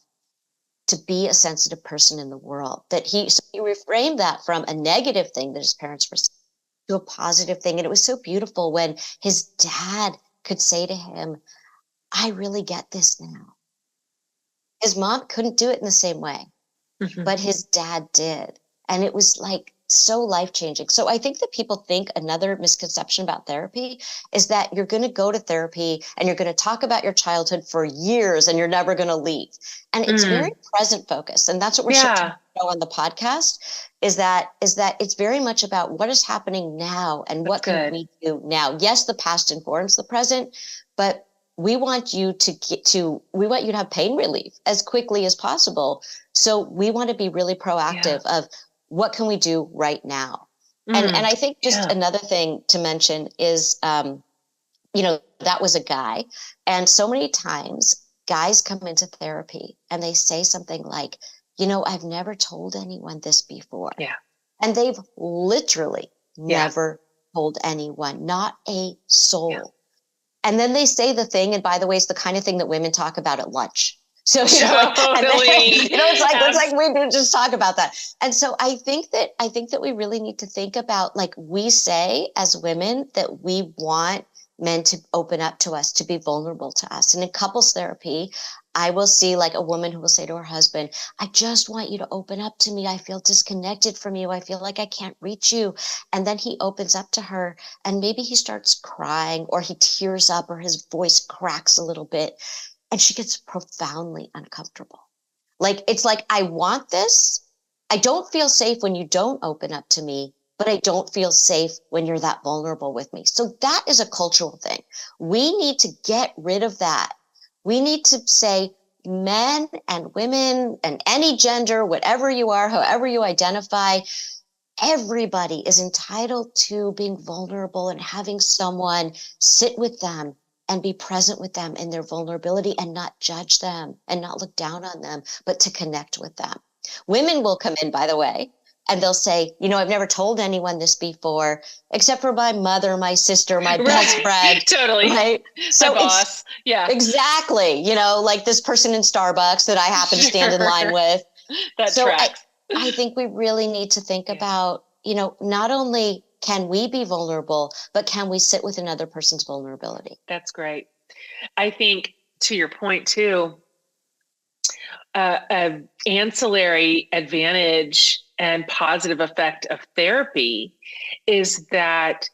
Speaker 2: to be a sensitive person in the world. So he reframed that from a negative thing that his parents were saying to a positive thing. And it was so beautiful when his dad could say to him, I really get this now. His mom couldn't do it in the same way, but his dad did. And it was like so life-changing. So I think that people think another misconception about therapy is that you're going to go to therapy and you're going to talk about your childhood for years and you're never going to leave. And it's very present focused. And that's what we're trying to know on the podcast is that it's very much about what is happening now and what can we do now. Yes, the past informs the present, but we want you to have pain relief as quickly as possible. So we want to be really proactive of what can we do right now? And I think just another thing to mention is, you know, that was a guy. And so many times guys come into therapy and they say something like, you know, I've never told anyone this before. Yeah. And they've literally never told anyone, not a soul. Yeah. And then they say the thing, and by the way, it's the kind of thing that women talk about at lunch. So, you know, it's like we just talk about that. And so I think that we really need to think about, like, we say as women that we want men to open up to us, to be vulnerable to us. And in couples therapy, I will see like a woman who will say to her husband, I just want you to open up to me. I feel disconnected from you. I feel like I can't reach you. And then he opens up to her and maybe he starts crying or he tears up or his voice cracks a little bit. And she gets profoundly uncomfortable. Like, it's like, I want this. I don't feel safe when you don't open up to me, but I don't feel safe when you're that vulnerable with me. So that is a cultural thing. We need to get rid of that. We need to say men and women and any gender, whatever you are, however you identify, everybody is entitled to being vulnerable and having someone sit with them and be present with them in their vulnerability and not judge them and not look down on them, but to connect with them. Women will come in, by the way, and they'll say, I've never told anyone this before, except for my mother, my sister, my best friend.
Speaker 1: Totally.
Speaker 2: Right. So
Speaker 1: my boss. Yeah.
Speaker 2: Exactly. Like this person in Starbucks that I happen to stand in line with.
Speaker 1: That tracks.
Speaker 2: I think we really need to think about, not only can we be vulnerable, but can we sit with another person's vulnerability?
Speaker 1: That's great. I think to your point too, an ancillary advantage and positive effect of therapy is that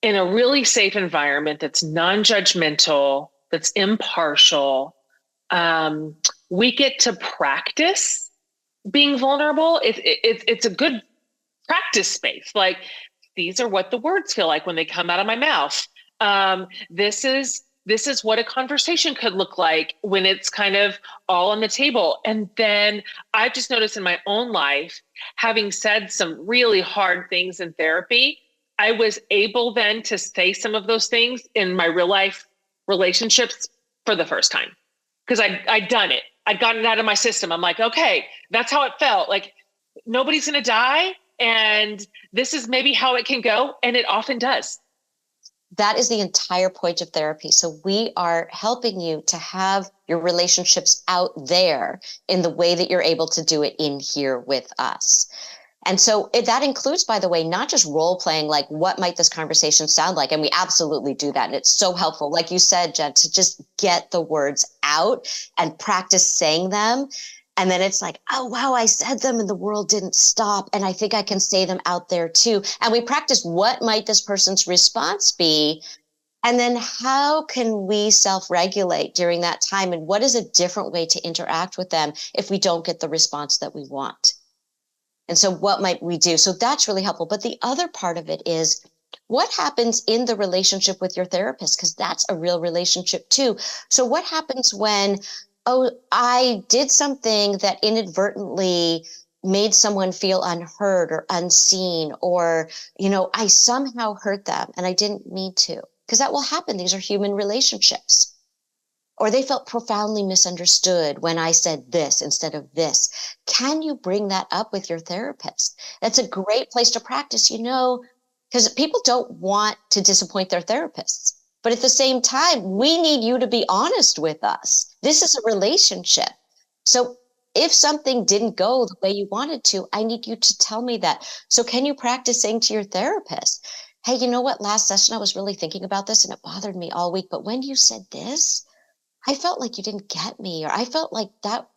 Speaker 1: in a really safe environment that's non-judgmental, that's impartial, we get to practice being vulnerable. It's a good practice space. Like, these are what the words feel like when they come out of my mouth. This is what a conversation could look like when it's kind of all on the table. And then I've just noticed in my own life, having said some really hard things in therapy, I was able then to say some of those things in my real life relationships for the first time. Because I'd done it. I'd gotten it out of my system. I'm like, okay, that's how it felt. Like, nobody's going to die. And this is maybe how it can go. And it often does.
Speaker 2: That is the entire point of therapy. So we are helping you to have your relationships out there in the way that you're able to do it in here with us. And so that includes, by the way, not just role playing, like what might this conversation sound like? And we absolutely do that. And it's so helpful, like you said, Jen, to just get the words out and practice saying them. And then it's like, oh, wow, I said them and the world didn't stop. And I think I can say them out there too. And we practice what might this person's response be? And then how can we self-regulate during that time? And what is a different way to interact with them if we don't get the response that we want? And so what might we do? So that's really helpful. But the other part of it is what happens in the relationship with your therapist? Because that's a real relationship too. So what happens when, I did something that inadvertently made someone feel unheard or unseen, or, I somehow hurt them and I didn't mean to, because that will happen. These are human relationships. Or they felt profoundly misunderstood when I said this instead of this. Can you bring that up with your therapist? That's a great place to practice, because people don't want to disappoint their therapists. But at the same time, we need you to be honest with us. This is a relationship. So if something didn't go the way you wanted to, I need you to tell me that. So can you practice saying to your therapist, hey, you know what? Last session, I was really thinking about this and it bothered me all week. But when you said this, I felt like you didn't get me, or I felt like that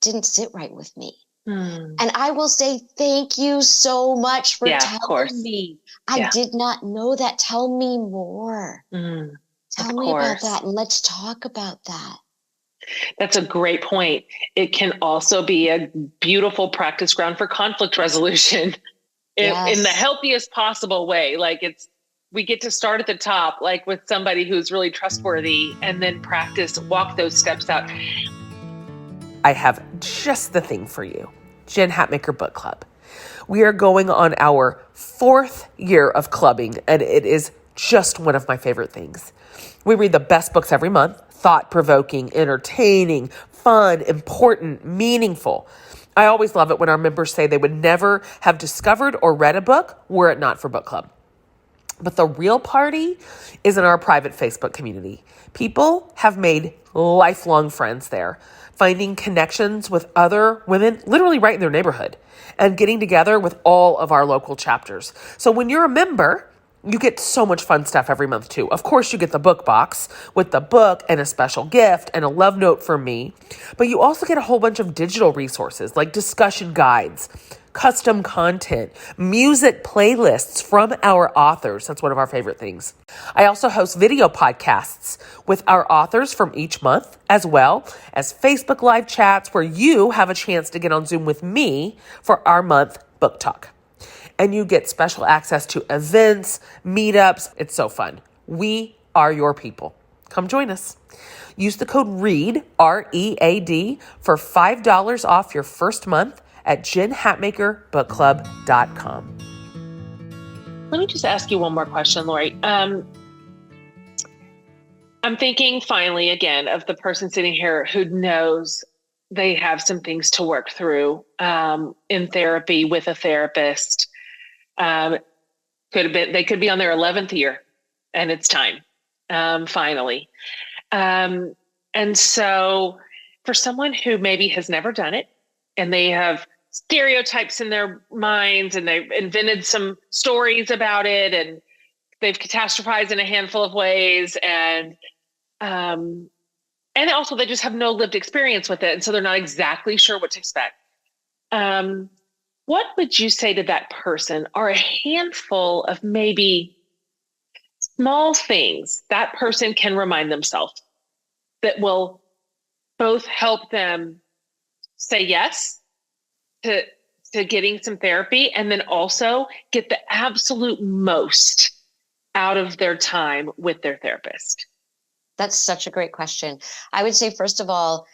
Speaker 2: didn't sit right with me. And I will say, thank you so much for telling me. I did not know that. Tell me more. Tell me about that. And let's talk about that.
Speaker 1: That's a great point. It can also be a beautiful practice ground for conflict resolution in the healthiest possible way. Like, we get to start at the top, like with somebody who's really trustworthy, and then walk those steps out.
Speaker 3: I have just the thing for you. Jen Hatmaker Book Club. We are going on our 4th year of clubbing, and it is just one of my favorite things. We read the best books every month, thought-provoking, entertaining, fun, important, meaningful. I always love it when our members say they would never have discovered or read a book were it not for book club. But the real party is in our private Facebook community. People have made lifelong friends there, finding connections with other women literally right in their neighborhood and getting together with all of our local chapters. So when you're a member, you get so much fun stuff every month too. Of course, you get the book box with the book and a special gift and a love note from me. But you also get a whole bunch of digital resources like discussion guides, custom content, music playlists from our authors. That's one of our favorite things. I also host video podcasts with our authors from each month, as well as Facebook live chats where you have a chance to get on Zoom with me for our month book talk. And you get special access to events, meetups. It's so fun. We are your people. Come join us. Use the code READ, READ, for $5 off your first month at jenhatmakerbookclub.com.
Speaker 1: Let me just ask you one more question, Lori. I'm thinking finally again of the person sitting here who knows they have some things to work through in therapy with a therapist. Um, they could be on their 11th year and it's time, finally. Um, and so for someone who maybe has never done it and they have stereotypes in their minds and they've invented some stories about it and they've catastrophized in a handful of ways um, and also they just have no lived experience with it. And so they're not exactly sure what to expect. Um, what would you say to that person are a handful of maybe small things that person can remind themselves that will both help them say yes to, to getting some therapy and then also get the absolute most out of their time with their therapist?
Speaker 2: That's such a great question. I would say, first of all,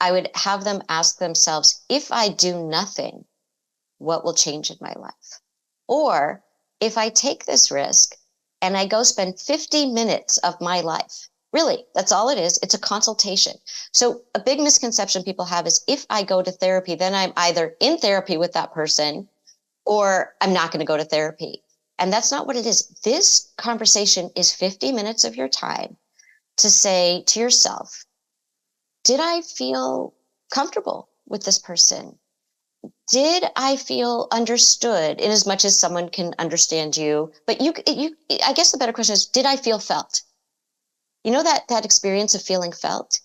Speaker 2: I would have them ask themselves, if I do nothing, what will change in my life? Or if I take this risk and I go spend 50 minutes of my life, really, that's all it is. It's a consultation. So a big misconception people have is if I go to therapy, then I'm either in therapy with that person or I'm not going to go to therapy. And that's not what it is. This conversation is 50 minutes of your time to say to yourself, did I feel comfortable with this person? Did I feel understood in as much as someone can understand you? But I guess the better question is, did I feel felt? You know, that experience of feeling felt?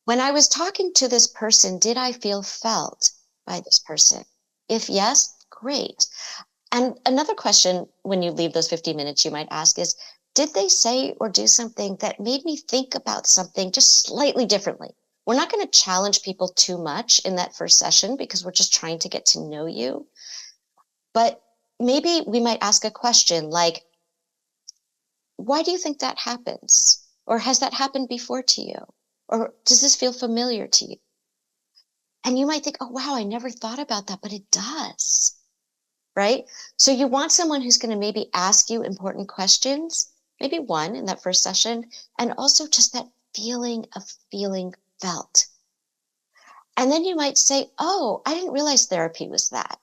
Speaker 2: When I was talking to this person, did I feel felt by this person? If yes, great. And another question when you leave those 50 minutes, you might ask is, did they say or do something that made me think about something just slightly differently? We're not going to challenge people too much in that first session because we're just trying to get to know you. But maybe we might ask a question like, why do you think that happens? Or has that happened before to you? Or does this feel familiar to you? And you might think, oh, wow, I never thought about that, but it does, right? So you want someone who's going to maybe ask you important questions, maybe one in that first session, and also just that feeling of feeling felt. And then you might say, oh, I didn't realize therapy was that.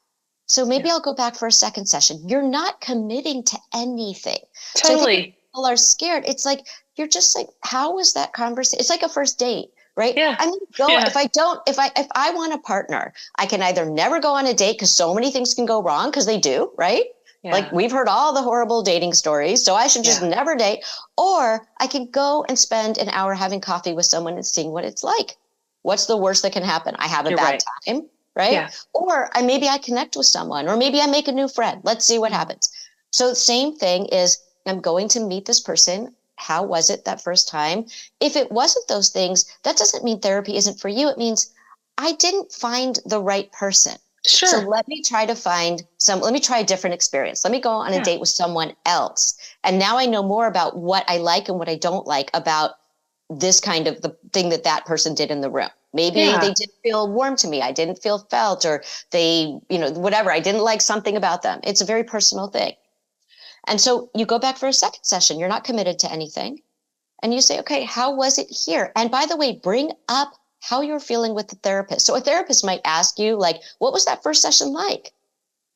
Speaker 2: So maybe I'll go back for a second session. You're not committing to anything.
Speaker 1: Totally.
Speaker 2: So I think people are scared. It's like, you're just like, how was that conversation? It's like a first date, right?
Speaker 1: Yeah.
Speaker 2: I'm going to go.
Speaker 1: Yeah.
Speaker 2: If I want a partner, I can either never go on a date because so many things can go wrong, because they do, right? Yeah. Like we've heard all the horrible dating stories. So I should just never date. Or I can go and spend an hour having coffee with someone and seeing what it's like. What's the worst that can happen? I have a bad time, right? Yeah. Or maybe I connect with someone, or maybe I make a new friend. Let's see what happens. So the same thing is, I'm going to meet this person. How was it that first time? If it wasn't those things, that doesn't mean therapy isn't for you. It means I didn't find the right person.
Speaker 1: Sure.
Speaker 2: So let me try a different experience. Let me go on a date with someone else. And now I know more about what I like and what I don't like about this kind of the thing that person did in the room. Maybe they didn't feel warm to me. I didn't feel felt, or they, whatever. I didn't like something about them. It's a very personal thing. And so you go back for a second session. You're not committed to anything. And you say, okay, how was it here? And by the way, bring up how you're feeling with the therapist. So a therapist might ask you, like, what was that first session like?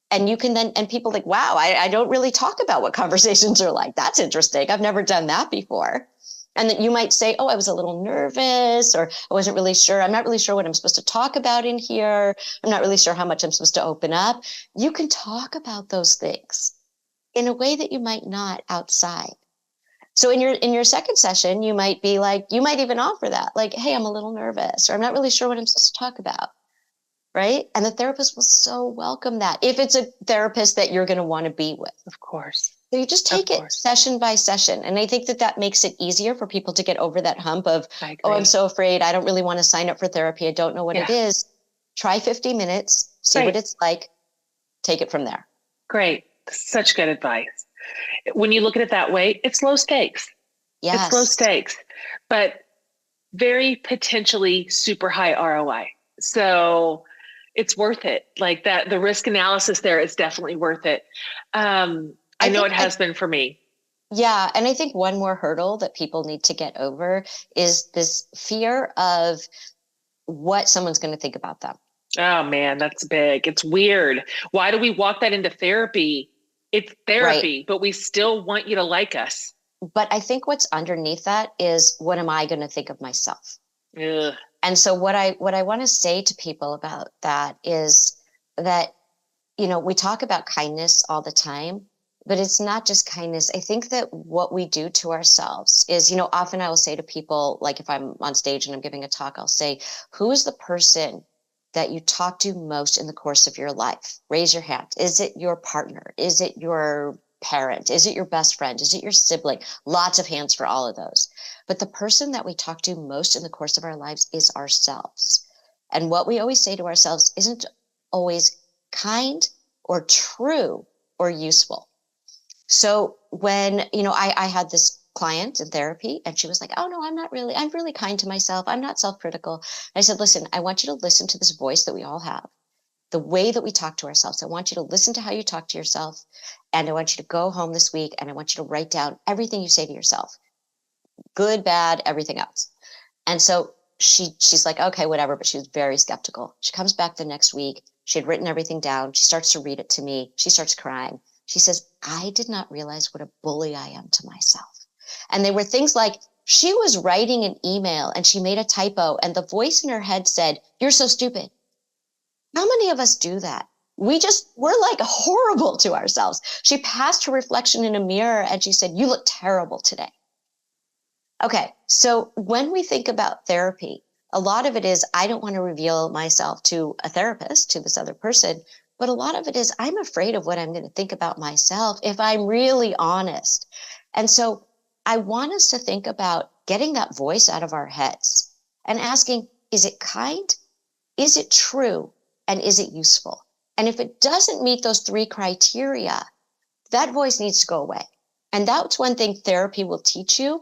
Speaker 2: And you can then, and people like, wow, I don't really talk about what conversations are like. That's interesting. I've never done that before. And then you might say, oh, I was a little nervous, or I wasn't really sure. I'm not really sure what I'm supposed to talk about in here. I'm not really sure how much I'm supposed to open up. You can talk about those things in a way that you might not outside. So in your second session, you might be like, you might even offer that, like, hey, I'm a little nervous, or I'm not really sure what I'm supposed to talk about. Right? And the therapist will so welcome that, if it's a therapist that you're going to want to be with.
Speaker 1: Of course.
Speaker 2: So you just take it session by session. And I think that makes it easier for people to get over that hump of, oh, I'm so afraid. I don't really want to sign up for therapy. I don't know what it is. Try 50 minutes, see what it's like, take it from there.
Speaker 1: Great. Such good advice. When you look at it that way, it's low stakes.
Speaker 2: Yes.
Speaker 1: It's low stakes, but very potentially super high ROI. So it's worth it. Like that, the risk analysis there is definitely worth it. I know it has been for me.
Speaker 2: Yeah. And I think one more hurdle that people need to get over is this fear of what someone's going to think about them.
Speaker 1: Oh man, that's big. It's weird. Why do we walk that into therapy? It's
Speaker 2: Right.
Speaker 1: therapy, but we still want you to like us.
Speaker 2: But I think what's underneath that is, what am I going to think of myself?
Speaker 1: Ugh.
Speaker 2: And so what I want to say to people about that is that, we talk about kindness all the time, but it's not just kindness. I think that what we do to ourselves is, often I will say to people, like if I'm on stage and I'm giving a talk, I'll say, who is the person that you talk to most in the course of your life? Raise your hand. Is it your partner? Is it your parent? Is it your best friend? Is it your sibling? Lots of hands for all of those. But the person that we talk to most in the course of our lives is ourselves. And what we always say to ourselves isn't always kind or true or useful. So when, I had this client in therapy and she was like, oh no, I'm really kind to myself. I'm not self-critical. I said, listen, I want you to listen to this voice that we all have, the way that we talk to ourselves. I want you to listen to how you talk to yourself. And I want you to go home this week and I want you to write down everything you say to yourself, good, bad, everything else. And so she's like, okay, whatever. But she was very skeptical. She comes back the next week. She had written everything down. She starts to read it to me. She starts crying. She says, I did not realize what a bully I am to myself. And they were things like, she was writing an email and she made a typo and the voice in her head said, you're so stupid. How many of us do that? We're like horrible to ourselves. She passed her reflection in a mirror and she said, you look terrible today. Okay, so when we think about therapy, a lot of it is, I don't want to reveal myself to a therapist, to this other person, but a lot of it is, I'm afraid of what I'm going to think about myself if I'm really honest. And so I want us to think about getting that voice out of our heads and asking, is it kind? Is it true? And is it useful? And if it doesn't meet those three criteria, that voice needs to go away. And that's one thing therapy will teach you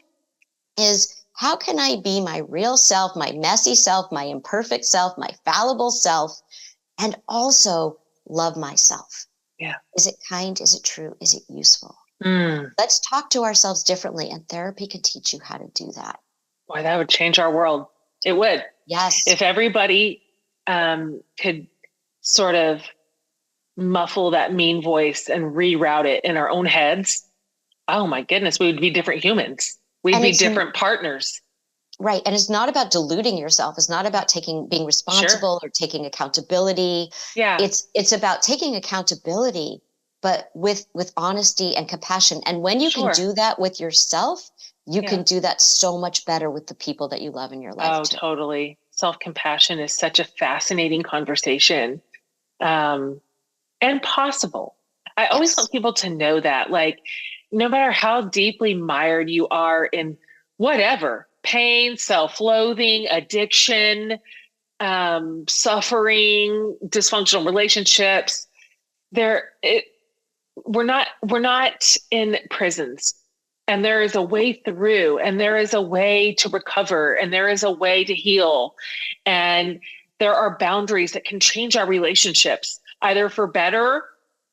Speaker 2: is, how can I be my real self, my messy self, my imperfect self, my fallible self, and also love myself?
Speaker 1: Yeah.
Speaker 2: Is it kind? Is it true? Is it useful?
Speaker 1: Mm.
Speaker 2: Let's talk to ourselves differently, and therapy can teach you how to do that.
Speaker 1: Boy, that would change our world. It would.
Speaker 2: Yes.
Speaker 1: If everybody could sort of muffle that mean voice and reroute it in our own heads, oh my goodness, we would be different humans. We'd be different partners.
Speaker 2: Right. And it's not about diluting yourself. It's not about being responsible or taking accountability.
Speaker 1: Yeah.
Speaker 2: It's about taking accountability, but with honesty and compassion. And when you can do that with yourself, you can do that so much better with the people that you love in your life.
Speaker 1: Oh, totally. Self-compassion is such a fascinating conversation, and possible. I always want people to know that, like, no matter how deeply mired you are in whatever, pain, self-loathing, addiction, suffering, dysfunctional relationships, we're not in prisons. And there is a way through, and there is a way to recover, and there is a way to heal. And there are boundaries that can change our relationships, either for better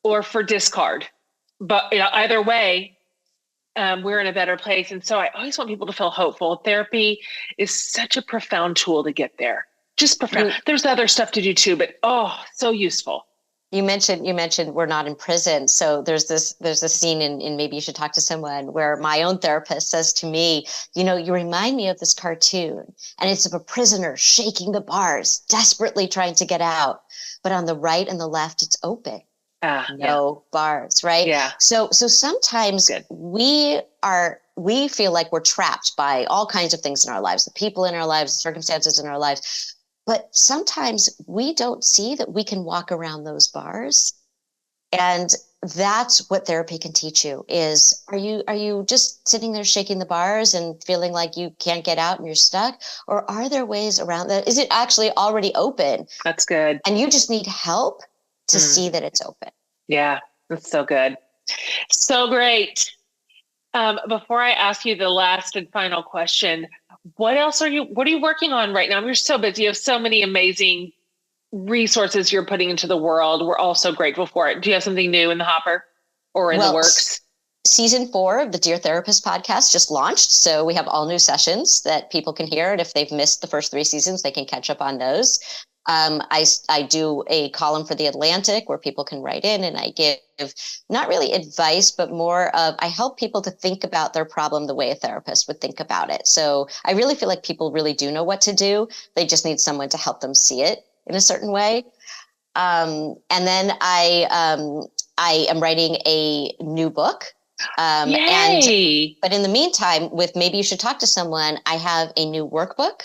Speaker 1: or for discard. But either way, we're in a better place. And so I always want people to feel hopeful. Therapy is such a profound tool to get there. Just profound. There's other stuff to do too, but so useful.
Speaker 2: You mentioned we're not in prison. So there's this scene in Maybe You Should Talk to Someone where my own therapist says to me, you remind me of this cartoon, and it's of a prisoner shaking the bars, desperately trying to get out. But on the right and the left, it's open. No bars, right?
Speaker 1: Yeah.
Speaker 2: So sometimes we feel like we're trapped by all kinds of things in our lives, the people in our lives, the circumstances in our lives. But sometimes we don't see that we can walk around those bars. And that's what therapy can teach you is, are you just sitting there shaking the bars and feeling like you can't get out and you're stuck? Or are there ways around that? Is it actually already open?
Speaker 1: That's good.
Speaker 2: And you just need help to see that it's open.
Speaker 1: Yeah, that's so good. So great. Before I ask you the last and final question, what are you working on right now? You're so busy. You have so many amazing resources you're putting into the world. We're all so grateful for it. Do you have something new in the hopper or in the works?
Speaker 2: season 4 of the Dear Therapist podcast just launched. So we have all new sessions that people can hear. And if they've missed the first 3 seasons, they can catch up on those. I do a column for The Atlantic where people can write in, and I give not really advice, but more of, I help people to think about their problem the way a therapist would think about it. So I really feel like people really do know what to do. They just need someone to help them see it in a certain way. And then I am writing a new book. But in the meantime, with Maybe You Should Talk to Someone, I have a new workbook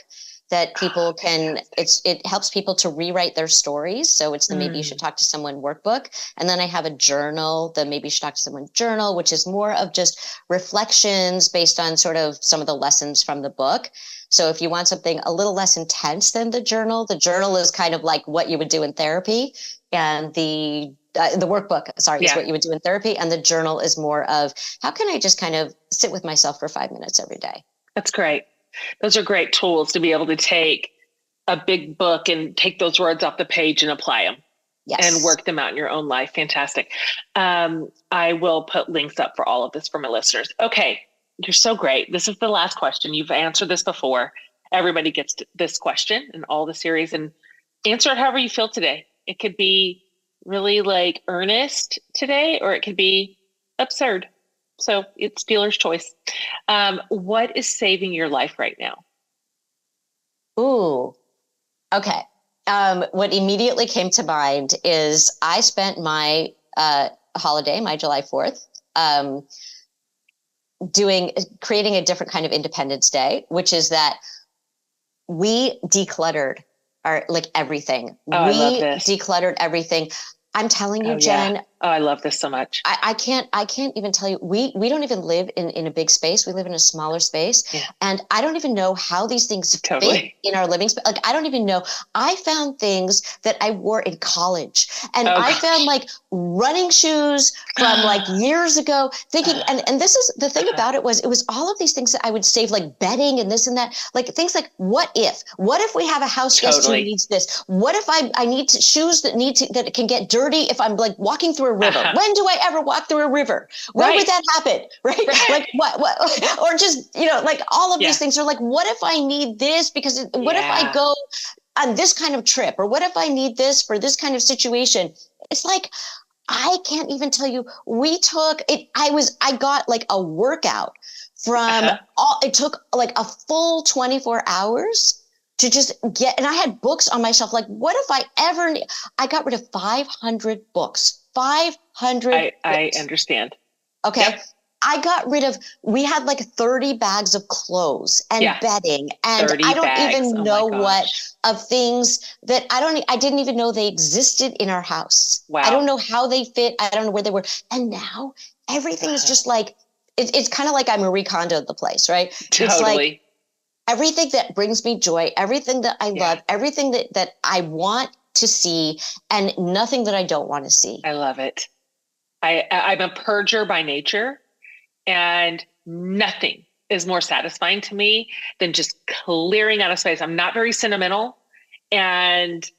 Speaker 2: that people can, it helps people to rewrite their stories. So it's the Maybe You Should Talk to Someone workbook. And then I have a journal, the Maybe You Should Talk to Someone journal, which is more of just reflections based on sort of some of the lessons from the book. So if you want something a little less intense than the journal is kind of like what you would do in therapy. And the workbook, is what you would do in therapy. And the journal is more of, how can I just kind of sit with myself for 5 minutes every day?
Speaker 1: That's great. Those are great tools to be able to take a big book and take those words off the page and apply them. Yes. And work them out in your own life. Fantastic. I will put links up for all of this for my listeners. Okay. You're so great. This is the last question. You've answered this before. Everybody gets this question in all the series, and answer it however you feel today. It could be really like earnest today, or it could be absurd. So it's dealer's choice. What is saving your life right now?
Speaker 2: Ooh, okay. What immediately came to mind is I spent my holiday, my July 4th, creating a different kind of Independence Day, which is that we decluttered everything.
Speaker 1: Oh, I love this.
Speaker 2: Decluttered everything. I'm telling you, Jen.
Speaker 1: Yeah. Oh, I love this so much.
Speaker 2: I can't even tell you, we don't even live in a big space. We live in a smaller space. Yeah. And I don't even know how these things fit in our living space. I don't even know. I found things that I wore in college, and I found running shoes from years ago, thinking, and this is the thing about it was all of these things that I would save, like bedding and this and that, things like, what if we have a house guest who needs this? What if I need shoes that can get dirty if I'm walking through a river? When do I ever walk through a river? When would that happen? Right? What, or just, all of these things are what if I need this? Because what if I go on this kind of trip? Or what if I need this for this kind of situation? It's I can't even tell you, I got a workout from it took a full 24 hours to just get, and I had books on my shelf. What if I ever need, I got rid of 500 books, 500 books.
Speaker 1: I understand.
Speaker 2: Okay. Yep. I got rid of, we had 30 bags of clothes and bedding, and I don't even know what of things that I didn't even know they existed in our house. Wow. I don't know how they fit. I don't know where they were. And now everything is just it's kind of I Marie Kondo'd the place, right?
Speaker 1: Totally.
Speaker 2: It's everything that brings me joy, everything that I love, everything that I want to see, and nothing that I don't want to see.
Speaker 1: I love it. I'm a purger by nature, and nothing is more satisfying to me than just clearing out of space. I'm not very sentimental, and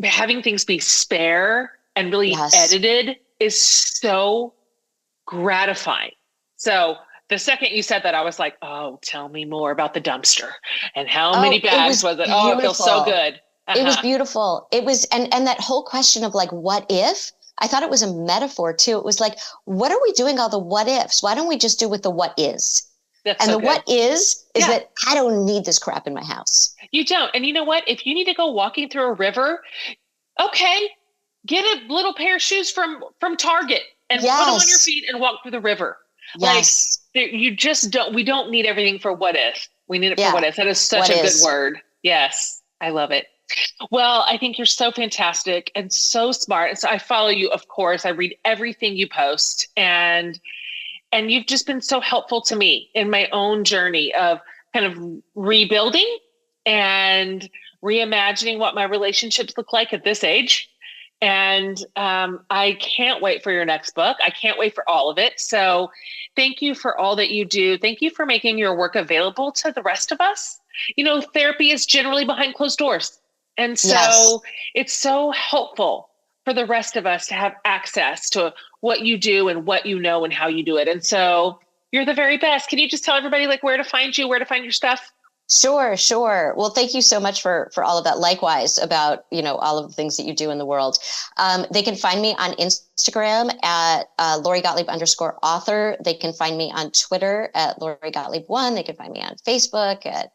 Speaker 1: having things be spare and really edited is so gratifying. So the second you said that, I was like, oh, tell me more about the dumpster and how many bags was it? Oh, it feels so good.
Speaker 2: It was beautiful. It was, and that whole question of what if? I thought it was a metaphor too. It was what are we doing all the what ifs? Why don't we just do with the what is?
Speaker 1: That's
Speaker 2: and
Speaker 1: so
Speaker 2: the good. What is that I don't need this crap in my house.
Speaker 1: You don't. And you know what? If you need to go walking through a river, okay, get a little pair of shoes from Target and put them on your feet and walk through the river.
Speaker 2: Yes.
Speaker 1: You just don't, we don't need everything for what if. We need it for what if. That is such a good word. Yes. I love it. Well, I think you're so fantastic and so smart. And so I follow you, of course. I read everything you post, and you've just been so helpful to me in my own journey of kind of rebuilding and reimagining what my relationships look like at this age. And I can't wait for your next book. I can't wait for all of it. So thank you for all that you do. Thank you for making your work available to the rest of us. Therapy is generally behind closed doors. And so it's so helpful for the rest of us to have access to what you do and what you know and how you do it. And so you're the very best. Can you just tell everybody like where to find you, where to find your stuff?
Speaker 2: Sure. Well, thank you so much for all of that. Likewise, about all of the things that you do in the world. They can find me on Instagram at Lori Gottlieb _author. They can find me on Twitter at Lori Gottlieb 1. They can find me on Facebook at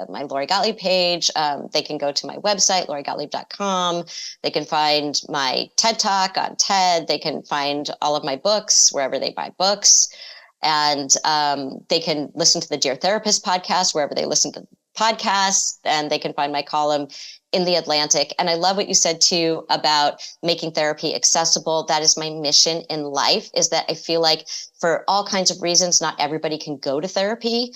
Speaker 2: my Lori Gottlieb page. They can go to my website, lorigottlieb.com. They can find my TED Talk on TED. They can find all of my books wherever they buy books. And they can listen to the Dear Therapist podcast wherever they listen to podcasts, and they can find my column in The Atlantic. And I love what you said too about making therapy accessible. That is my mission in life, is that I feel like for all kinds of reasons, not everybody can go to therapy,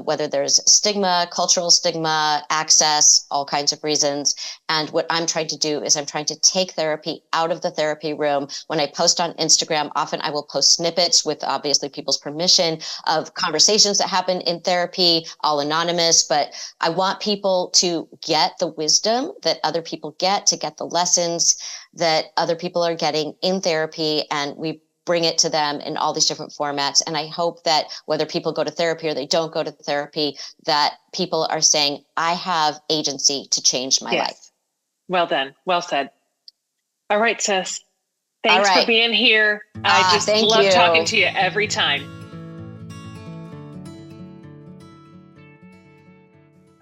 Speaker 2: whether there's stigma, cultural stigma, access, all kinds of reasons. And what I'm trying to do is I'm trying to take therapy out of the therapy room. When I post on Instagram, often I will post snippets with obviously people's permission of conversations that happen in therapy, all anonymous, but I want people to get the wisdom that other people get, to get the lessons that other people are getting in therapy, and we bring it to them in all these different formats. And I hope that whether people go to therapy or they don't go to therapy, that people are saying, I have agency to change my life.
Speaker 1: Well done. Well said. All right, sis. Thanks for being here. I just love talking to you every time.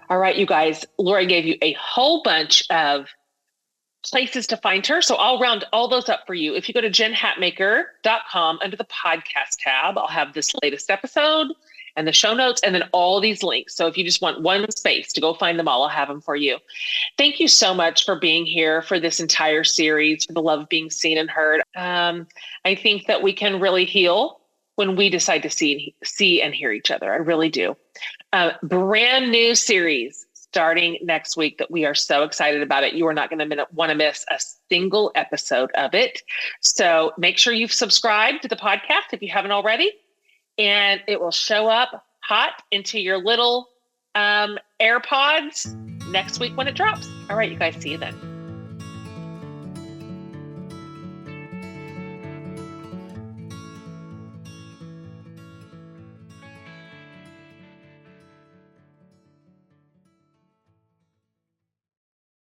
Speaker 1: All right, you guys, Lori gave you a whole bunch of places to find her. So I'll round all those up for you. If you go to jenhatmaker.com under the podcast tab, I'll have this latest episode and the show notes and then all these links. So if you just want one space to go find them all, I'll have them for you. Thank you so much for being here for this entire series, for the love of being seen and heard. I think that we can really heal when we decide to see and hear each other. I really do. Brand new series starting next week that we are so excited about it. You are not going to want to miss a single episode of it. So make sure you've subscribed to the podcast if you haven't already, and it will show up hot into your little AirPods next week when it drops. All right, you guys, see you then.